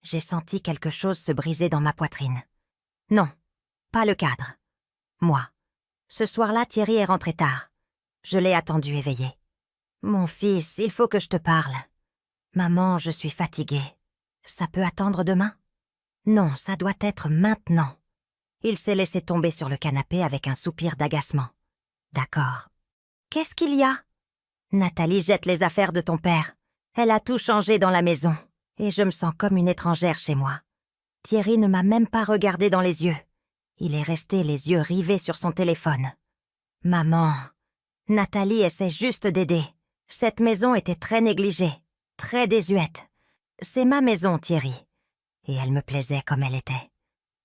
J'ai senti quelque chose se briser dans ma poitrine. Non, pas le cadre. Moi. Ce soir-là, Thierry est rentré tard. Je l'ai attendu éveillé. Mon fils, il faut que je te parle. Maman, je suis fatiguée. Ça peut attendre demain? Non, ça doit être maintenant. Il s'est laissé tomber sur le canapé avec un soupir d'agacement. D'accord. Qu'est-ce qu'il y a? Nathalie jette les affaires de ton père. Elle a tout changé dans la maison. Et je me sens comme une étrangère chez moi. Thierry ne m'a même pas regardé dans les yeux. Il est resté les yeux rivés sur son téléphone. Maman, Nathalie essaie juste d'aider. Cette maison était très négligée, très désuète. C'est ma maison, Thierry. Et elle me plaisait comme elle était.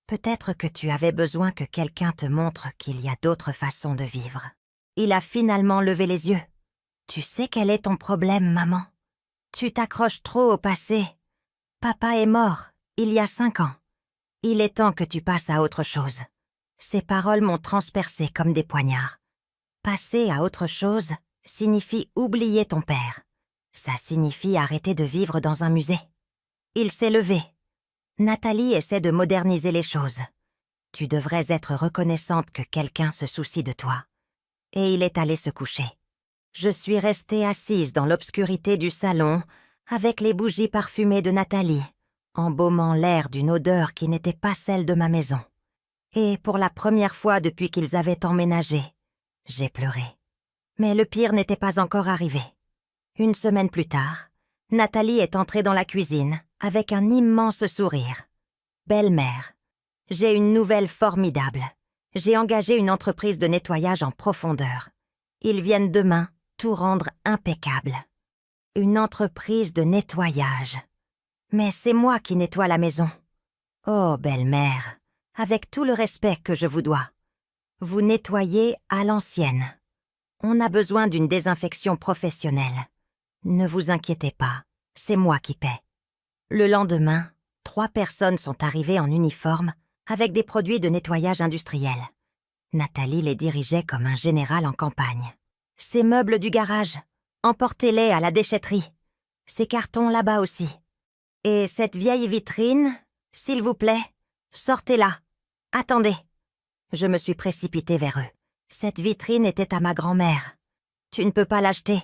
Peut-être que tu avais besoin que quelqu'un te montre qu'il y a d'autres façons de vivre. Il a finalement levé les yeux. Tu sais quel est ton problème, maman? Tu t'accroches trop au passé. Papa est mort, il y a 5 ans. Il est temps que tu passes à autre chose. Ces paroles m'ont transpercé comme des poignards. Passer à autre chose signifie oublier ton père. Ça signifie arrêter de vivre dans un musée. Il s'est levé. Nathalie essaie de moderniser les choses. Tu devrais être reconnaissante que quelqu'un se soucie de toi. Et il est allé se coucher. Je suis restée assise dans l'obscurité du salon, avec les bougies parfumées de Nathalie, embaumant l'air d'une odeur qui n'était pas celle de ma maison. Et pour la première fois depuis qu'ils avaient emménagé, j'ai pleuré. Mais le pire n'était pas encore arrivé. Une semaine plus tard, Nathalie est entrée dans la cuisine avec un immense sourire. « Belle-mère, j'ai une nouvelle formidable. J'ai engagé une entreprise de nettoyage en profondeur. Ils viennent demain tout rendre impeccable. Une entreprise de nettoyage. Mais c'est moi qui nettoie la maison. Oh, belle-mère, avec tout le respect que je vous dois. Vous nettoyez à l'ancienne. On a besoin d'une désinfection professionnelle. Ne vous inquiétez pas, c'est moi qui paie. » Le lendemain, 3 personnes sont arrivées en uniforme avec des produits de nettoyage industriel. Nathalie les dirigeait comme un général en campagne. « Ces meubles du garage, emportez-les à la déchetterie. Ces cartons là-bas aussi. Et cette vieille vitrine, s'il vous plaît, sortez-la. Attendez. » Je me suis précipitée vers eux. Cette vitrine était à ma grand-mère. « Tu ne peux pas l'acheter.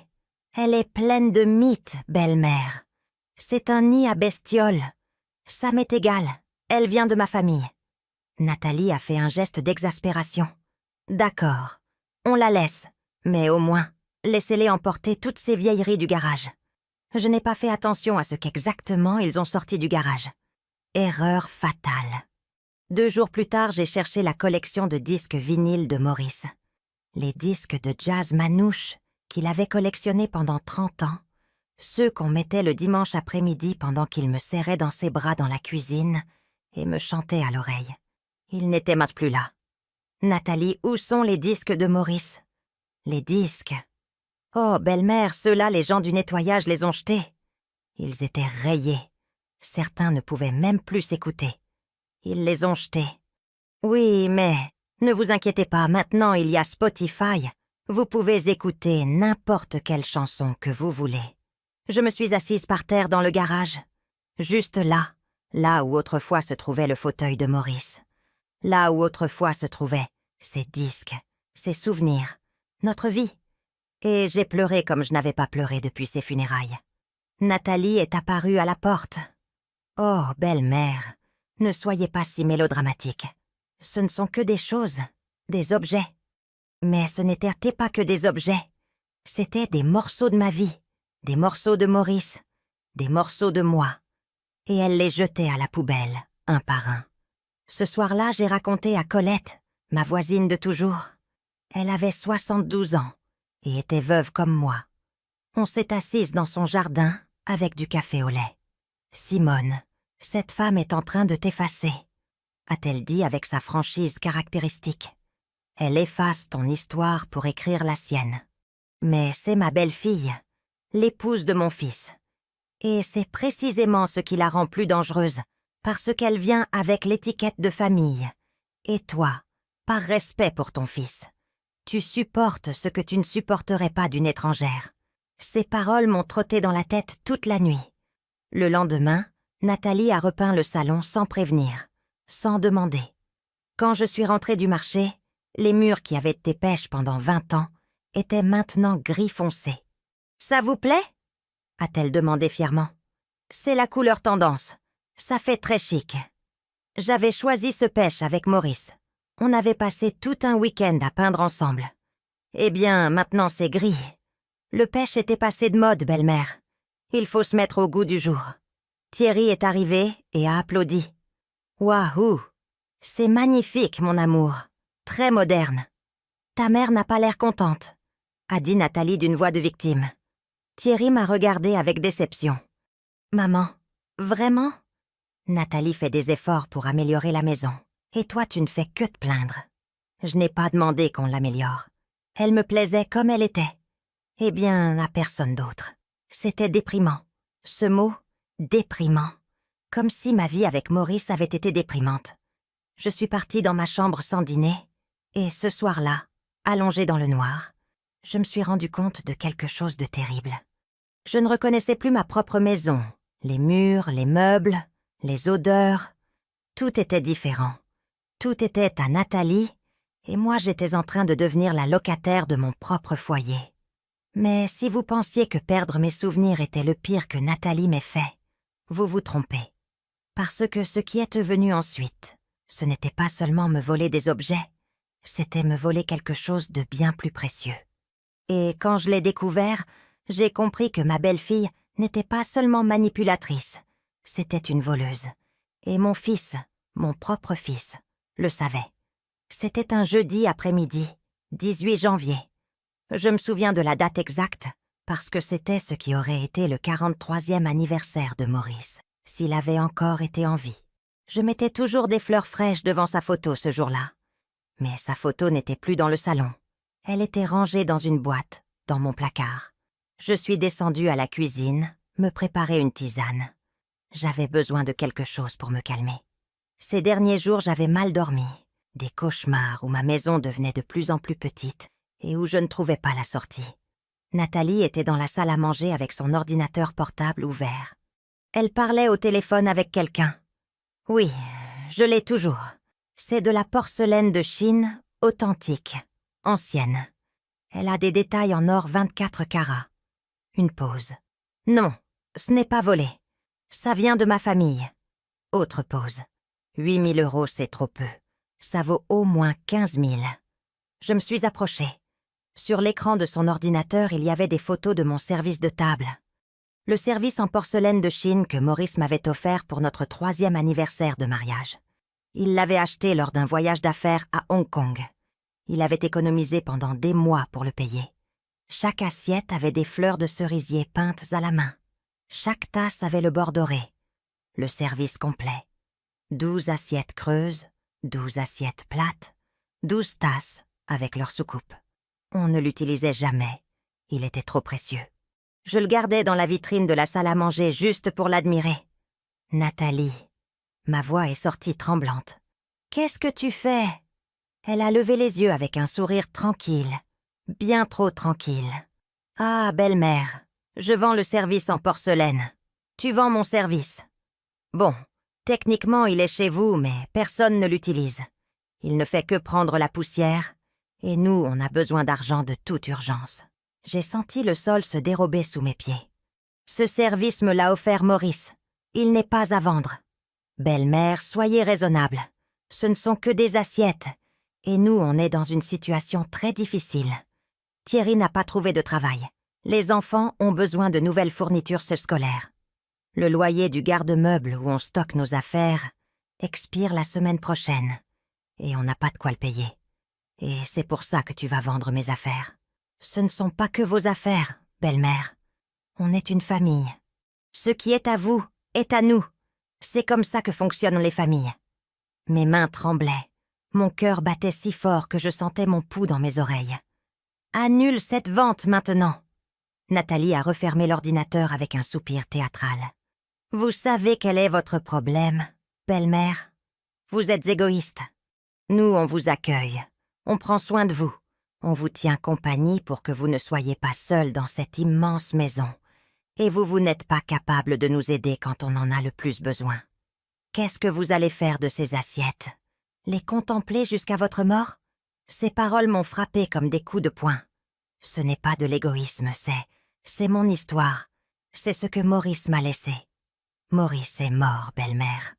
Elle est pleine de mythes, belle-mère. C'est un nid à bestioles. Ça m'est égal, elle vient de ma famille. » Nathalie a fait un geste d'exaspération. « D'accord, on la laisse, mais au moins, laissez-les emporter toutes ces vieilleries du garage. » Je n'ai pas fait attention à ce qu'exactement ils ont sorti du garage. Erreur fatale. 2 jours plus tard, j'ai cherché la collection de disques vinyles de Maurice. Les disques de jazz manouche qu'il avait collectionnés pendant 30 ans. Ceux qu'on mettait le dimanche après-midi pendant qu'il me serrait dans ses bras dans la cuisine et me chantait à l'oreille. Il n'était maintenant plus là. « Nathalie, où sont les disques de Maurice ?»« Les disques. Oh, belle-mère, ceux-là, les gens du nettoyage les ont jetés. Ils étaient rayés. Certains ne pouvaient même plus s'écouter. Ils les ont jetés. Oui, mais ne vous inquiétez pas, maintenant il y a Spotify. Vous pouvez écouter n'importe quelle chanson que vous voulez. » Je me suis assise par terre dans le garage. Juste là, là où autrefois se trouvait le fauteuil de Maurice. Là où autrefois se trouvaient ses disques, ses souvenirs, notre vie. Et j'ai pleuré comme je n'avais pas pleuré depuis ses funérailles. Nathalie est apparue à la porte. « Oh, belle-mère, ne soyez pas si mélodramatique. Ce ne sont que des choses, des objets. Mais ce n'étaient pas que des objets. C'étaient des morceaux de ma vie. Des morceaux de Maurice, des morceaux de moi. » Et elle les jetait à la poubelle, un par un. Ce soir-là, j'ai raconté à Colette, ma voisine de toujours. Elle avait 72 ans et était veuve comme moi. On s'est assise dans son jardin avec du café au lait. « Simone, cette femme est en train de t'effacer, » a-t-elle dit avec sa franchise caractéristique. « Elle efface ton histoire pour écrire la sienne. Mais c'est ma belle-fille, l'épouse de mon fils. Et c'est précisément ce qui la rend plus dangereuse, parce qu'elle vient avec l'étiquette de famille. Et toi, par respect pour ton fils, tu supportes ce que tu ne supporterais pas d'une étrangère. » Ces paroles m'ont trotté dans la tête toute la nuit. Le lendemain, Nathalie a repeint le salon sans prévenir, sans demander. Quand je suis rentrée du marché, les murs qui avaient été pêches pendant 20 ans étaient maintenant gris foncé. « Ça vous plaît ?» a-t-elle demandé fièrement. « C'est la couleur tendance. Ça fait très chic. » J'avais choisi ce pêche avec Maurice. On avait passé tout un week-end à peindre ensemble. Eh bien, maintenant c'est gris. Le pêche était passé de mode, belle-mère. Il faut se mettre au goût du jour. Thierry est arrivé et a applaudi. « Waouh! C'est magnifique, mon amour. Très moderne. »« Ta mère n'a pas l'air contente, » a dit Nathalie d'une voix de victime. Thierry m'a regardée avec déception. « Maman, vraiment ?» Nathalie fait des efforts pour améliorer la maison. Et toi, tu ne fais que te plaindre. Je n'ai pas demandé qu'on l'améliore. Elle me plaisait comme elle était. Eh bien, à personne d'autre. C'était déprimant. Ce mot, déprimant. Comme si ma vie avec Maurice avait été déprimante. Je suis partie dans ma chambre sans dîner. Et ce soir-là, allongée dans le noir, je me suis rendu compte de quelque chose de terrible. Je ne reconnaissais plus ma propre maison. Les murs, les meubles, les odeurs, tout était différent. Tout était à Nathalie, et moi j'étais en train de devenir la locataire de mon propre foyer. Mais si vous pensiez que perdre mes souvenirs était le pire que Nathalie m'ait fait, vous vous trompez. Parce que ce qui est venu ensuite, ce n'était pas seulement me voler des objets, c'était me voler quelque chose de bien plus précieux. Et quand je l'ai découvert, j'ai compris que ma belle-fille n'était pas seulement manipulatrice, c'était une voleuse. Et mon fils, mon propre fils, le savait. C'était un jeudi après-midi, 18 janvier. Je me souviens de la date exacte parce que c'était ce qui aurait été le 43e anniversaire de Maurice, s'il avait encore été en vie. Je mettais toujours des fleurs fraîches devant sa photo ce jour-là. Mais sa photo n'était plus dans le salon. Elle était rangée dans une boîte, dans mon placard. Je suis descendue à la cuisine, me préparer une tisane. J'avais besoin de quelque chose pour me calmer. Ces derniers jours, j'avais mal dormi. Des cauchemars où ma maison devenait de plus en plus petite et où je ne trouvais pas la sortie. Nathalie était dans la salle à manger avec son ordinateur portable ouvert. Elle parlait au téléphone avec quelqu'un. Oui, je l'ai toujours. C'est de la porcelaine de Chine, authentique, ancienne. Elle a des détails en or 24 carats. Une pause. Non, ce n'est pas volé. Ça vient de ma famille. Autre pause. 8 000 €, c'est trop peu. Ça vaut au moins 15 000. Je me suis approchée. Sur l'écran de son ordinateur, il y avait des photos de mon service de table. Le service en porcelaine de Chine que Maurice m'avait offert pour notre 3e anniversaire de mariage. Il l'avait acheté lors d'un voyage d'affaires à Hong Kong. Il avait économisé pendant des mois pour le payer. Chaque assiette avait des fleurs de cerisier peintes à la main. Chaque tasse avait le bord doré. Le service complet. 12 assiettes creuses, 12 assiettes plates, 12 tasses avec leur soucoupe. On ne l'utilisait jamais. Il était trop précieux. Je le gardais dans la vitrine de la salle à manger juste pour l'admirer. Nathalie. Ma voix est sortie tremblante. « Qu'est-ce que tu fais ?» Elle a levé les yeux avec un sourire tranquille. Bien trop tranquille. « Ah, belle-mère, je vends le service en porcelaine. Tu vends mon service. Bon, techniquement il est chez vous, mais personne ne l'utilise. Il ne fait que prendre la poussière, et nous, on a besoin d'argent de toute urgence. » J'ai senti le sol se dérober sous mes pieds. Ce service me l'a offert Maurice. Il n'est pas à vendre. Belle-mère, soyez raisonnable. Ce ne sont que des assiettes. Et nous, on est dans une situation très difficile. Thierry n'a pas trouvé de travail. Les enfants ont besoin de nouvelles fournitures scolaires. Le loyer du garde-meuble où on stocke nos affaires expire la semaine prochaine. Et on n'a pas de quoi le payer. Et c'est pour ça que tu vas vendre mes affaires. Ce ne sont pas que vos affaires, belle-mère. On est une famille. Ce qui est à vous est à nous. C'est comme ça que fonctionnent les familles. Mes mains tremblaient. Mon cœur battait si fort que je sentais mon pouls dans mes oreilles. Annule cette vente maintenant. Nathalie a refermé l'ordinateur avec un soupir théâtral. Vous savez quel est votre problème, belle-mère? Vous êtes égoïste. Nous, on vous accueille. On prend soin de vous. On vous tient compagnie pour que vous ne soyez pas seul dans cette immense maison. Et vous n'êtes pas capable de nous aider quand on en a le plus besoin. Qu'est-ce que vous allez faire de ces assiettes? Les contempler jusqu'à votre mort? Ces paroles m'ont frappé comme des coups de poing. Ce n'est pas de l'égoïsme, c'est mon histoire. C'est ce que Maurice m'a laissé. Maurice est mort, belle-mère.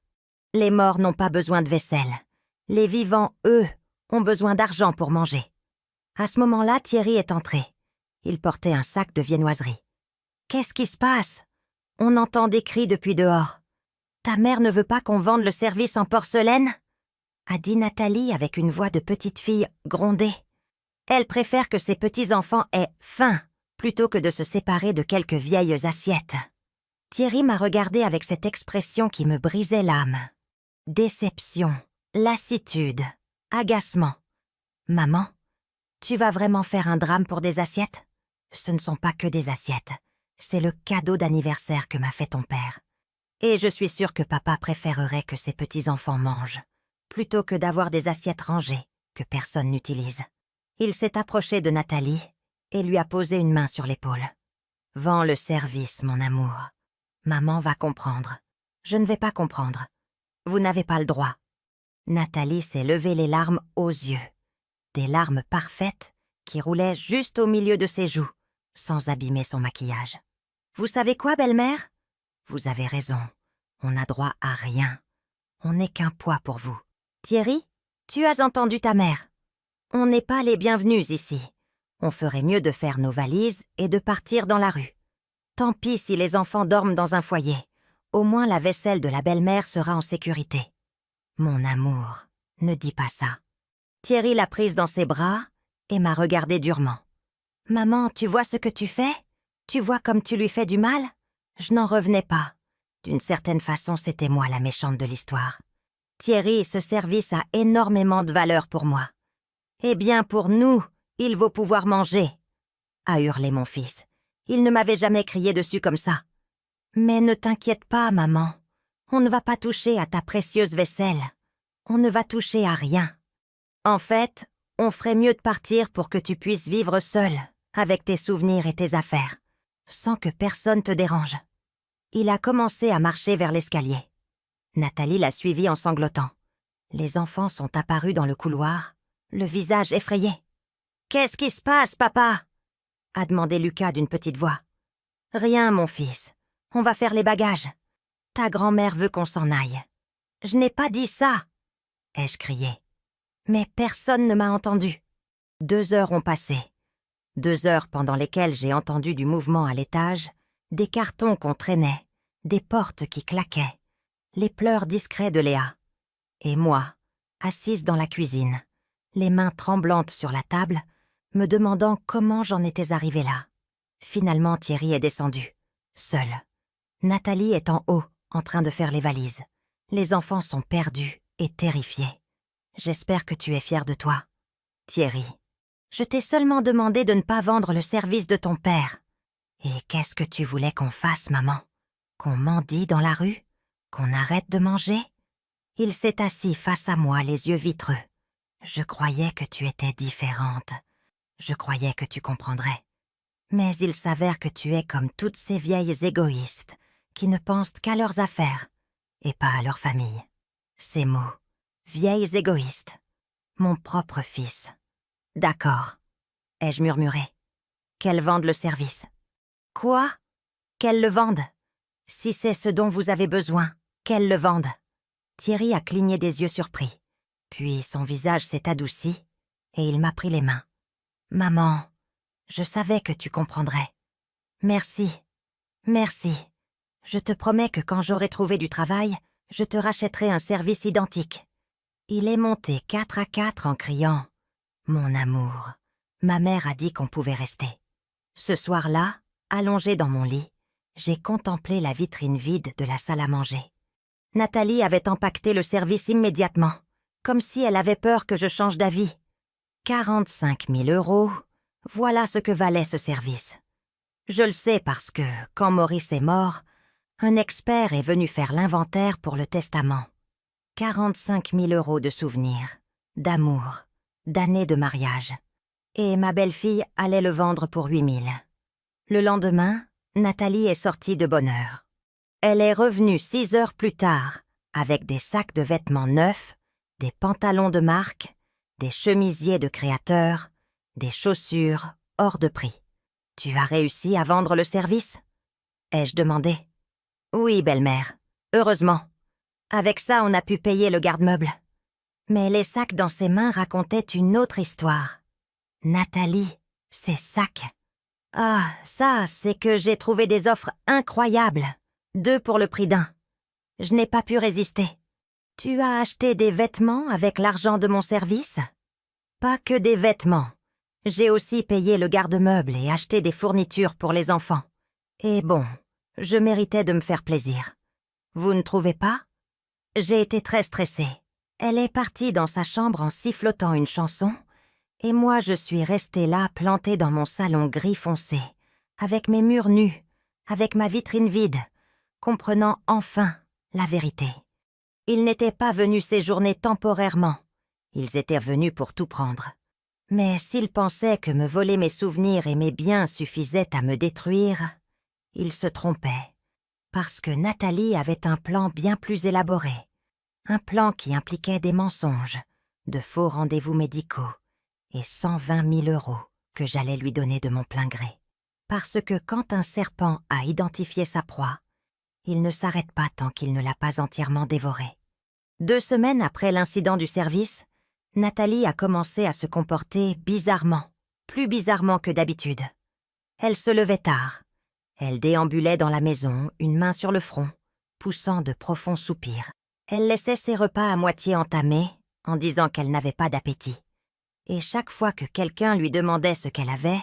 Les morts n'ont pas besoin de vaisselle. Les vivants, eux, ont besoin d'argent pour manger. À ce moment-là, Thierry est entré. Il portait un sac de viennoiserie. « Qu'est-ce qui se passe? On entend des cris depuis dehors. Ta mère ne veut pas qu'on vende le service en porcelaine ?» a dit Nathalie avec une voix de petite fille grondée. Elle préfère que ses petits-enfants aient faim plutôt que de se séparer de quelques vieilles assiettes. Thierry m'a regardée avec cette expression qui me brisait l'âme. Déception, lassitude, agacement. « Maman, tu vas vraiment faire un drame pour des assiettes? Ce ne sont pas que des assiettes. C'est le cadeau d'anniversaire que m'a fait ton père. Et je suis sûre que papa préférerait que ses petits-enfants mangent, plutôt que d'avoir des assiettes rangées que personne n'utilise. » Il s'est approché de Nathalie et lui a posé une main sur l'épaule. « Vends le service, mon amour. Maman va comprendre. Je ne vais pas comprendre. Vous n'avez pas le droit. Nathalie s'est levée les larmes aux yeux. Des larmes parfaites qui roulaient juste au milieu de ses joues, sans abîmer son maquillage. Vous savez quoi, belle-mère? Vous avez raison. On n'a droit à rien. On n'est qu'un poids pour vous. Thierry, tu as entendu ta mère. On n'est pas les bienvenus ici. On ferait mieux de faire nos valises et de partir dans la rue. Tant pis si les enfants dorment dans un foyer. Au moins la vaisselle de la belle-mère sera en sécurité. Mon amour, ne dis pas ça. Thierry l'a prise dans ses bras et m'a regardé durement. Maman, tu vois ce que tu fais? Tu vois comme tu lui fais du mal? Je n'en revenais pas. D'une certaine façon, c'était moi la méchante de l'histoire. Thierry, ce service a énormément de valeur pour moi. Eh bien, pour nous, il vaut pouvoir manger, a hurlé mon fils. Il ne m'avait jamais crié dessus comme ça. Mais ne t'inquiète pas, maman. On ne va pas toucher à ta précieuse vaisselle. On ne va toucher à rien. En fait, on ferait mieux de partir pour que tu puisses vivre seule, avec tes souvenirs et tes affaires, sans que personne te dérange. Il a commencé à marcher vers l'escalier. Nathalie l'a suivi en sanglotant. Les enfants sont apparus dans le couloir, le visage effrayé. « Qu'est-ce qui se passe, papa ?» a demandé Lucas d'une petite voix. « Rien, mon fils. On va faire les bagages. Ta grand-mère veut qu'on s'en aille. »« Je n'ai pas dit ça !» ai-je crié. Mais personne ne m'a entendu. 2 heures ont passé. 2 heures pendant lesquelles j'ai entendu du mouvement à l'étage, des cartons qu'on traînait, des portes qui claquaient, les pleurs discrets de Léa. Et moi, assise dans la cuisine, les mains tremblantes sur la table, me demandant comment j'en étais arrivée là. Finalement, Thierry est descendu, seul. Nathalie est en haut, en train de faire les valises. Les enfants sont perdus et terrifiés. J'espère que tu es fier de toi. Thierry, je t'ai seulement demandé de ne pas vendre le service de ton père. Et qu'est-ce que tu voulais qu'on fasse, maman? Qu'on mendie dans la rue? Qu'on arrête de manger? Il s'est assis face à moi, les yeux vitreux. Je croyais que tu étais différente. Je croyais que tu comprendrais. Mais il s'avère que tu es comme toutes ces vieilles égoïstes qui ne pensent qu'à leurs affaires et pas à leur famille. Ces mots, vieilles égoïstes. Mon propre fils. D'accord, ai-je murmuré. Qu'elle vende le service. Quoi? Qu'elle le vende? Si c'est ce dont vous avez besoin, qu'elle le vende. Thierry a cligné des yeux surpris. Puis son visage s'est adouci et il m'a pris les mains. Maman, je savais que tu comprendrais. Merci, merci. Je te promets que quand j'aurai trouvé du travail, je te rachèterai un service identique. Il est monté 4 à 4 en criant « Mon amour ». Ma mère a dit qu'on pouvait rester. Ce soir-là, allongée dans mon lit, j'ai contemplé la vitrine vide de la salle à manger. Nathalie avait empaqueté le service immédiatement, comme si elle avait peur que je change d'avis. 45 000 €, voilà ce que valait ce service. Je le sais parce que, quand Maurice est mort, un expert est venu faire l'inventaire pour le testament. 45 000 € de souvenirs, d'amour, d'années de mariage. Et ma belle-fille allait le vendre pour 8 000. Le lendemain, Nathalie est sortie de bonne heure. Elle est revenue 6 heures plus tard, avec des sacs de vêtements neufs, des pantalons de marque, des chemisiers de créateurs, des chaussures hors de prix. « Tu as réussi à vendre le service ?» ai-je demandé. « Oui, belle-mère, heureusement. Avec ça, on a pu payer le garde-meuble. » Mais les sacs dans ses mains racontaient une autre histoire. Nathalie, ces sacs. Ah, ça, c'est que j'ai trouvé des offres incroyables. 2 pour le prix d'un. Je n'ai pas pu résister. Tu as acheté des vêtements avec l'argent de mon service? Pas que des vêtements. J'ai aussi payé le garde-meuble et acheté des fournitures pour les enfants. Et bon, je méritais de me faire plaisir. Vous ne trouvez pas? J'ai été très stressée. Elle est partie dans sa chambre en sifflotant une chanson, et moi je suis restée là plantée dans mon salon gris foncé, avec mes murs nus, avec ma vitrine vide, comprenant enfin la vérité. Ils n'étaient pas venus séjourner temporairement, ils étaient venus pour tout prendre. Mais s'ils pensaient que me voler mes souvenirs et mes biens suffisait à me détruire, Il se trompait, parce que Nathalie avait un plan bien plus élaboré. Un plan qui impliquait des mensonges, de faux rendez-vous médicaux et 120 000 € que j'allais lui donner de mon plein gré. Parce que quand un serpent a identifié sa proie, il ne s'arrête pas tant qu'il ne l'a pas entièrement dévorée. 2 semaines après l'incident du service, Nathalie a commencé à se comporter bizarrement, plus bizarrement que d'habitude. Elle se levait tard. Elle déambulait dans la maison, une main sur le front, poussant de profonds soupirs. Elle laissait ses repas à moitié entamés, en disant qu'elle n'avait pas d'appétit. Et chaque fois que quelqu'un lui demandait ce qu'elle avait,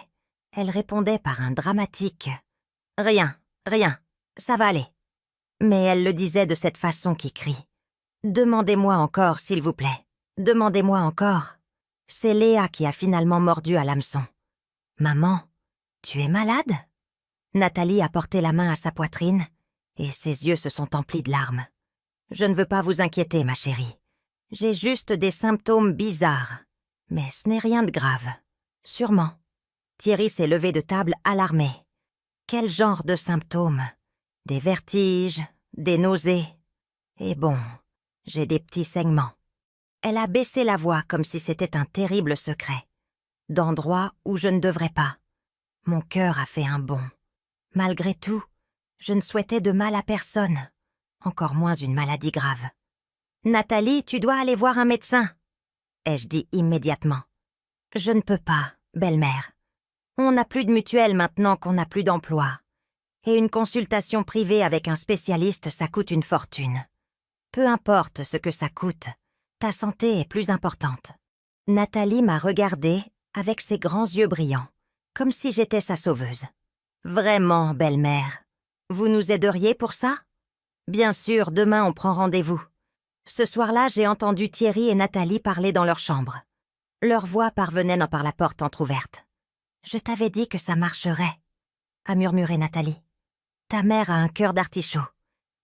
elle répondait par un dramatique « Rien, rien, ça va aller ». Mais elle le disait de cette façon qui crie « Demandez-moi encore, s'il vous plaît, demandez-moi encore ». C'est Léa qui a finalement mordu à l'hameçon. « Maman, tu es malade ?» Nathalie a porté la main à sa poitrine et ses yeux se sont emplis de larmes. « Je ne veux pas vous inquiéter, ma chérie. J'ai juste des symptômes bizarres. Mais ce n'est rien de grave. Sûrement. » Thierry s'est levé de table alarmé. Quel genre de symptômes? Des vertiges, des nausées. Et bon, j'ai des petits saignements. Elle a baissé la voix comme si c'était un terrible secret. D'endroits où je ne devrais pas. Mon cœur a fait un bond. Malgré tout, je ne souhaitais de mal à personne, encore moins une maladie grave. « Nathalie, tu dois aller voir un médecin !» ai-je dit immédiatement. « Je ne peux pas, belle-mère. On n'a plus de mutuelle maintenant qu'on n'a plus d'emploi. Et une consultation privée avec un spécialiste, ça coûte une fortune. Peu importe ce que ça coûte, ta santé est plus importante. » Nathalie m'a regardée avec ses grands yeux brillants, comme si j'étais sa sauveuse. « Vraiment, belle-mère, vous nous aideriez pour ça? Bien sûr, demain on prend rendez-vous. » Ce soir-là, j'ai entendu Thierry et Nathalie parler dans leur chambre. Leur voix parvenait par la porte entr'ouverte. « Je t'avais dit que ça marcherait, » a murmuré Nathalie. « Ta mère a un cœur d'artichaut.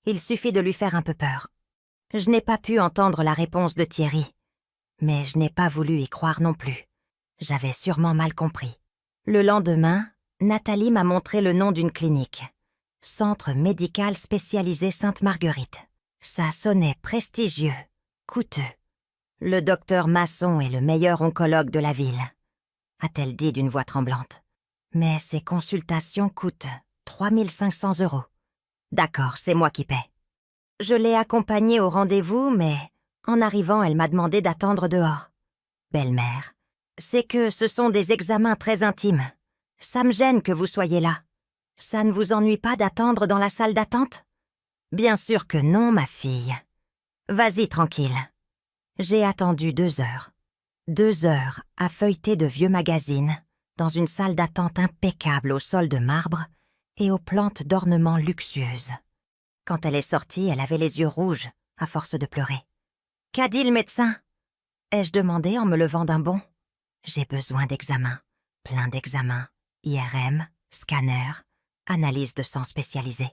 Il suffit de lui faire un peu peur. » Je n'ai pas pu entendre la réponse de Thierry, mais je n'ai pas voulu y croire non plus. J'avais sûrement mal compris. Le lendemain, Nathalie m'a montré le nom d'une clinique. Centre médical spécialisé Sainte-Marguerite. Ça sonnait prestigieux, coûteux. Le docteur Masson est le meilleur oncologue de la ville, a-t-elle dit d'une voix tremblante. Mais ces consultations coûtent 3 500 €. D'accord, c'est moi qui paie. Je l'ai accompagnée au rendez-vous, mais en arrivant, elle m'a demandé d'attendre dehors. Belle-mère, c'est que ce sont des examens très intimes. Ça me gêne que vous soyez là. Ça ne vous ennuie pas d'attendre dans la salle d'attente? Bien sûr que non, ma fille. Vas-y, tranquille. J'ai attendu 2 heures. 2 heures à feuilleter de vieux magazines, dans une salle d'attente impeccable au sol de marbre et aux plantes d'ornement luxueuses. Quand elle est sortie, elle avait les yeux rouges, à force de pleurer. « Qu'a dit le médecin ?» ai-je demandé en me levant d'un bond. J'ai besoin d'examens, plein d'examens, IRM, scanner, analyse de sang spécialisée.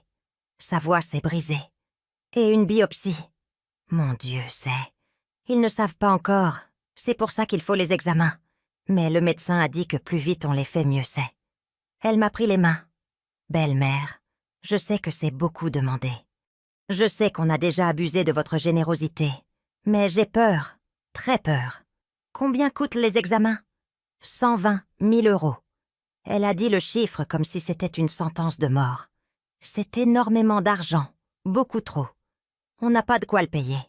Sa voix s'est brisée. Et une biopsie. Mon Dieu, ils ne savent pas encore, c'est pour ça qu'il faut les examens. Mais le médecin a dit que plus vite on les fait, mieux c'est. Elle m'a pris les mains. Belle-mère, je sais que c'est beaucoup demandé. Je sais qu'on a déjà abusé de votre générosité, mais j'ai peur, très peur. Combien coûtent les examens? 120 000 €. Elle a dit le chiffre comme si c'était une sentence de mort. C'est énormément d'argent, beaucoup trop. On n'a pas de quoi le payer.